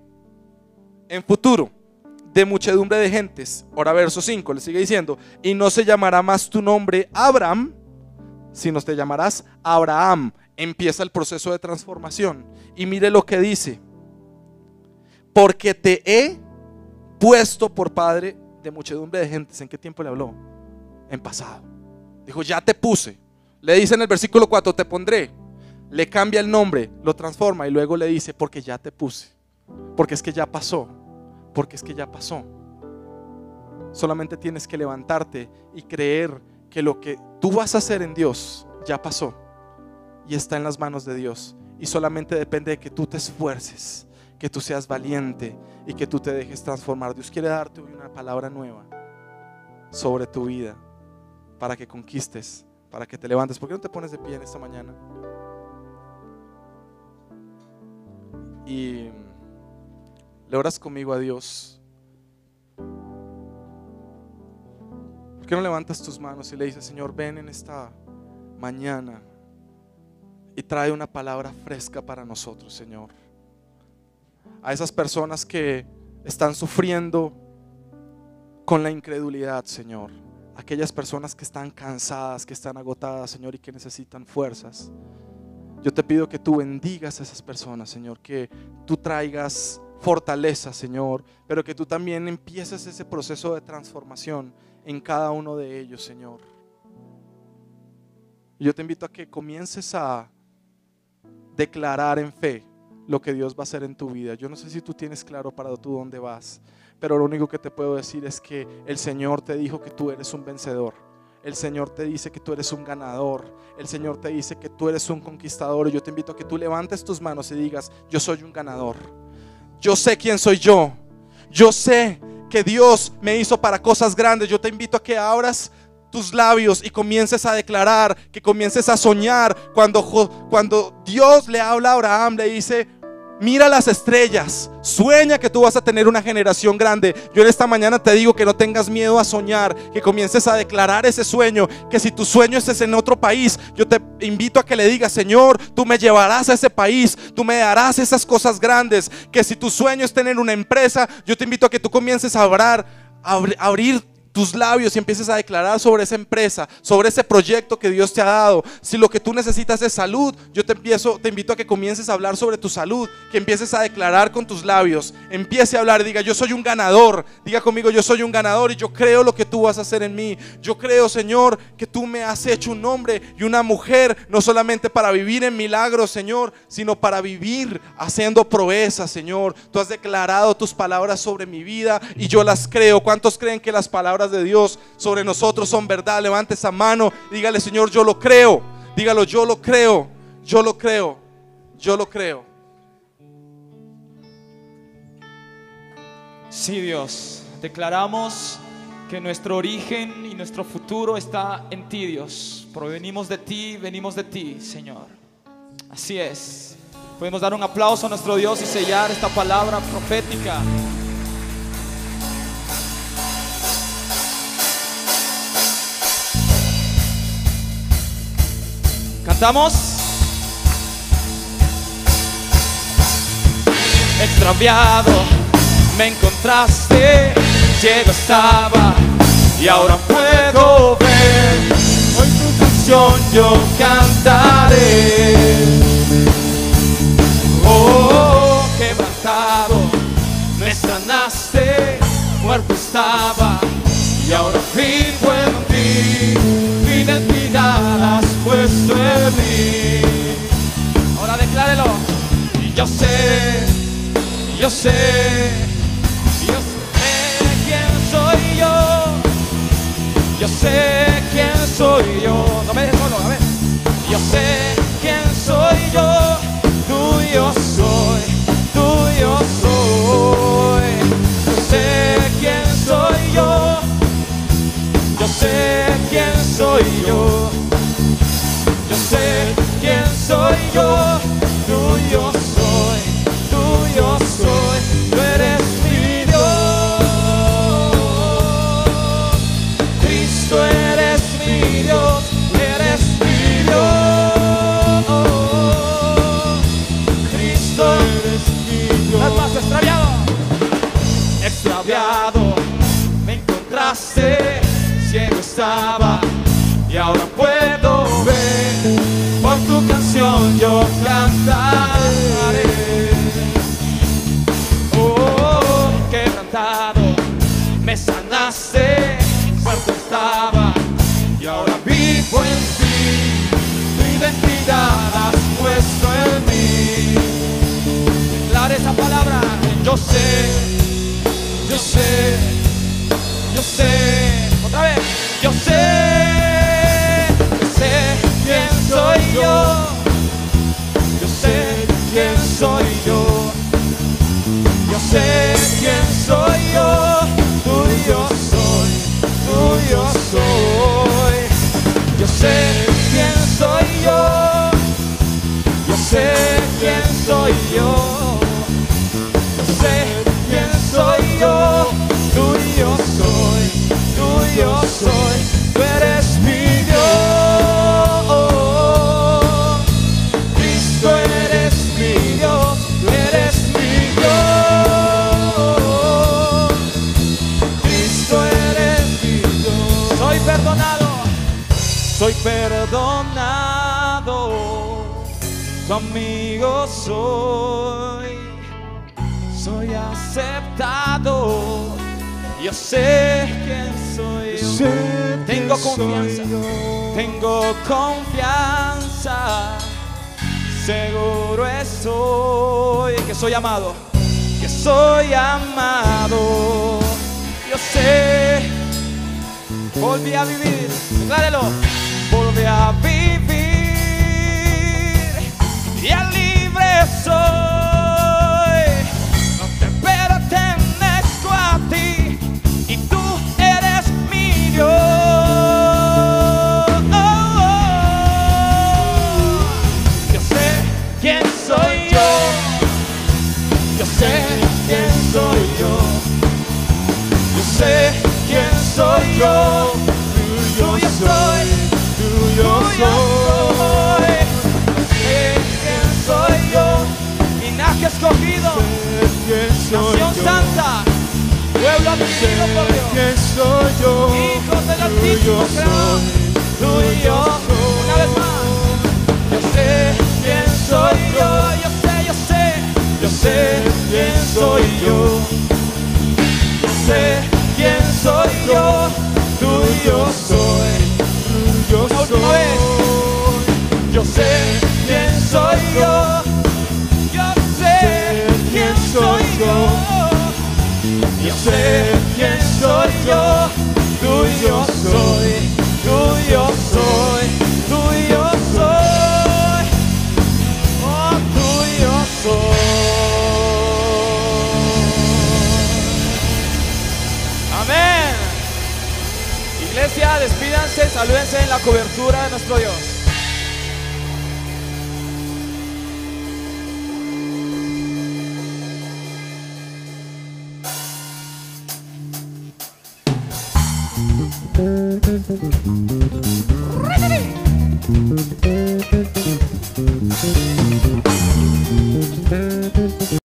en futuro, de muchedumbre de gentes. Ahora verso 5, le sigue diciendo, y no se llamará más tu nombre Abraham, sino te llamarás Abraham. Empieza el proceso de transformación. Y mire lo que dice, porque te he puesto por padre de muchedumbre de gentes. ¿En qué tiempo le habló? En pasado. Dijo, ya te puse. Le dice en el versículo 4, te pondré. Le cambia el nombre, lo transforma y luego le dice, porque ya te puse. Porque es que ya pasó. Porque es que ya pasó. Solamente tienes que levantarte y creer que lo que tú vas a hacer en Dios ya pasó y está en las manos de Dios. Y solamente depende de que tú te esfuerces, que tú seas valiente y que tú te dejes transformar. Dios quiere darte hoy una palabra nueva sobre tu vida para que conquistes, para que te levantes. ¿Por qué no te pones de pie en esta mañana? Y le oras conmigo a Dios. ¿Por qué no levantas tus manos y le dices, Señor, ven en esta mañana y trae una palabra fresca para nosotros, Señor? A esas personas que están sufriendo con la incredulidad, Señor. Aquellas personas que están cansadas, que están agotadas, Señor, y que necesitan fuerzas. Yo te pido que tú bendigas a esas personas, Señor, que tú traigas fortaleza, Señor, pero que tú también empieces ese proceso de transformación en cada uno de ellos, Señor. Y yo te invito a que comiences a declarar en fe lo que Dios va a hacer en tu vida. Yo no sé si tú tienes claro para tú dónde vas, pero lo único que te puedo decir es que el Señor te dijo que tú eres un vencedor. El Señor te dice que tú eres un ganador. El Señor te dice que tú eres un conquistador. Y yo te invito a que tú levantes tus manos y digas, yo soy un ganador. Yo sé quién soy yo. Yo sé que Dios me hizo para cosas grandes. Yo te invito a que abras tus labios y comiences a declarar, que comiences a soñar. Cuando Dios le habla a Abraham, le dice, mira las estrellas, sueña que tú vas a tener una generación grande. Yo en esta mañana te digo que no tengas miedo a soñar, que comiences a declarar ese sueño, que si tu sueño es en otro país, yo te invito a que le digas, Señor, tú me llevarás a ese país, tú me darás esas cosas grandes. Que si tu sueño es tener una empresa, yo te invito a que tú comiences a abrir tus labios y empieces a declarar sobre esa empresa, sobre ese proyecto que Dios te ha dado. Si lo que tú necesitas es salud, yo te invito a que comiences a hablar sobre tu salud, que empieces a declarar con tus labios, empiece a hablar y diga, yo soy un ganador. Diga conmigo, yo soy un ganador y yo creo lo que tú vas a hacer en mí. Yo creo, Señor, que tú me has hecho un hombre y una mujer, no solamente para vivir en milagros, Señor, sino para vivir haciendo proezas, Señor. Tú has declarado tus palabras sobre mi vida y yo las creo. ¿Cuántos creen que las palabras de Dios sobre nosotros son verdad? Levante esa mano y dígale, Señor, yo lo creo. Dígalo, yo lo creo, yo lo creo, yo lo creo. Sí, Dios, declaramos que nuestro origen y nuestro futuro está en ti, Dios. Provenimos de ti, venimos de ti, Señor. Así es. Podemos dar un aplauso a nuestro Dios y sellar esta palabra profética. Cantamos. Extraviado me encontraste, ciego estaba y ahora puedo ver. Hoy tu canción yo cantaré. Oh, quebrantado me sanaste, muerto estaba y ahora vivo en ti. Mi identidad has puesto en mí. Ahora declárelo. Y yo sé quién soy yo. Yo sé quién soy yo. No me dejes solo, a ver. Yo sé quién soy yo. Tuyo soy, tuyo soy. Yo sé quién soy yo. Yo sé quién soy yo. Yo sé quién soy yo. Tuyo soy, tuyo soy. Tú eres mi Dios. Cristo, eres mi Dios. Eres mi Dios. Cristo, eres mi Dios. ¿Estás más extraviado? rodeado, me encontraste, ciego estaba y ahora puedo ver. Por tu canción yo cantaré. Oh, quebrantado, me sanaste, muerto estaba y ahora vivo en ti. Tu identidad has puesto en mí. Declara esa palabra. Yo sé, yo sé, yo sé. Otra vez. Yo sé quién soy yo. Yo sé quién soy yo. Yo sé quién soy yo. Tuyo soy, tuyo soy. Yo sé quién soy yo. Yo sé quién soy yo. Yo sé quién soy yo. Tuyo soy, tuyo soy. Tú eres mi Dios. Cristo, eres mi Dios. Tú eres mi Dios. Cristo, eres mi Dios. Soy perdonado. Soy perdonado. Tu amigo soy. Soy aceptado. Yo sé quién soy yo. Tengo confianza. Tengo confianza. Seguro estoy que soy amado. Que soy amado. Yo sé. Volví a vivir. Declárelo. Volví a vivir. Y al libre soy. No te pertenezco a ti. Y tú eres mi Dios. Yo sé quién soy yo. Yo sé quién soy yo. Yo sé quién soy yo. Tuyo soy. Tuyo soy. Sé quién soy yo. Linaje escogido. Nación santa. Pueblo adquirido por Dios. ¿Quién soy yo? Hijos del Altísimo Creador. Tuyo. Una vez más. Yo sé quién soy yo. Yo sé, yo sé. Yo sé quién soy yo. Yo sé quién soy yo. Tuyo soy. Tuyo soy. Una última vez. Yo sé quién soy yo. Yo sé quién soy yo. Yo sé quién soy yo. Tuyo soy. Tuyo soy. Tuyo soy. Oh, tuyo soy. Amén. Iglesia, despídanse, salúdense en la cobertura de nuestro Dios.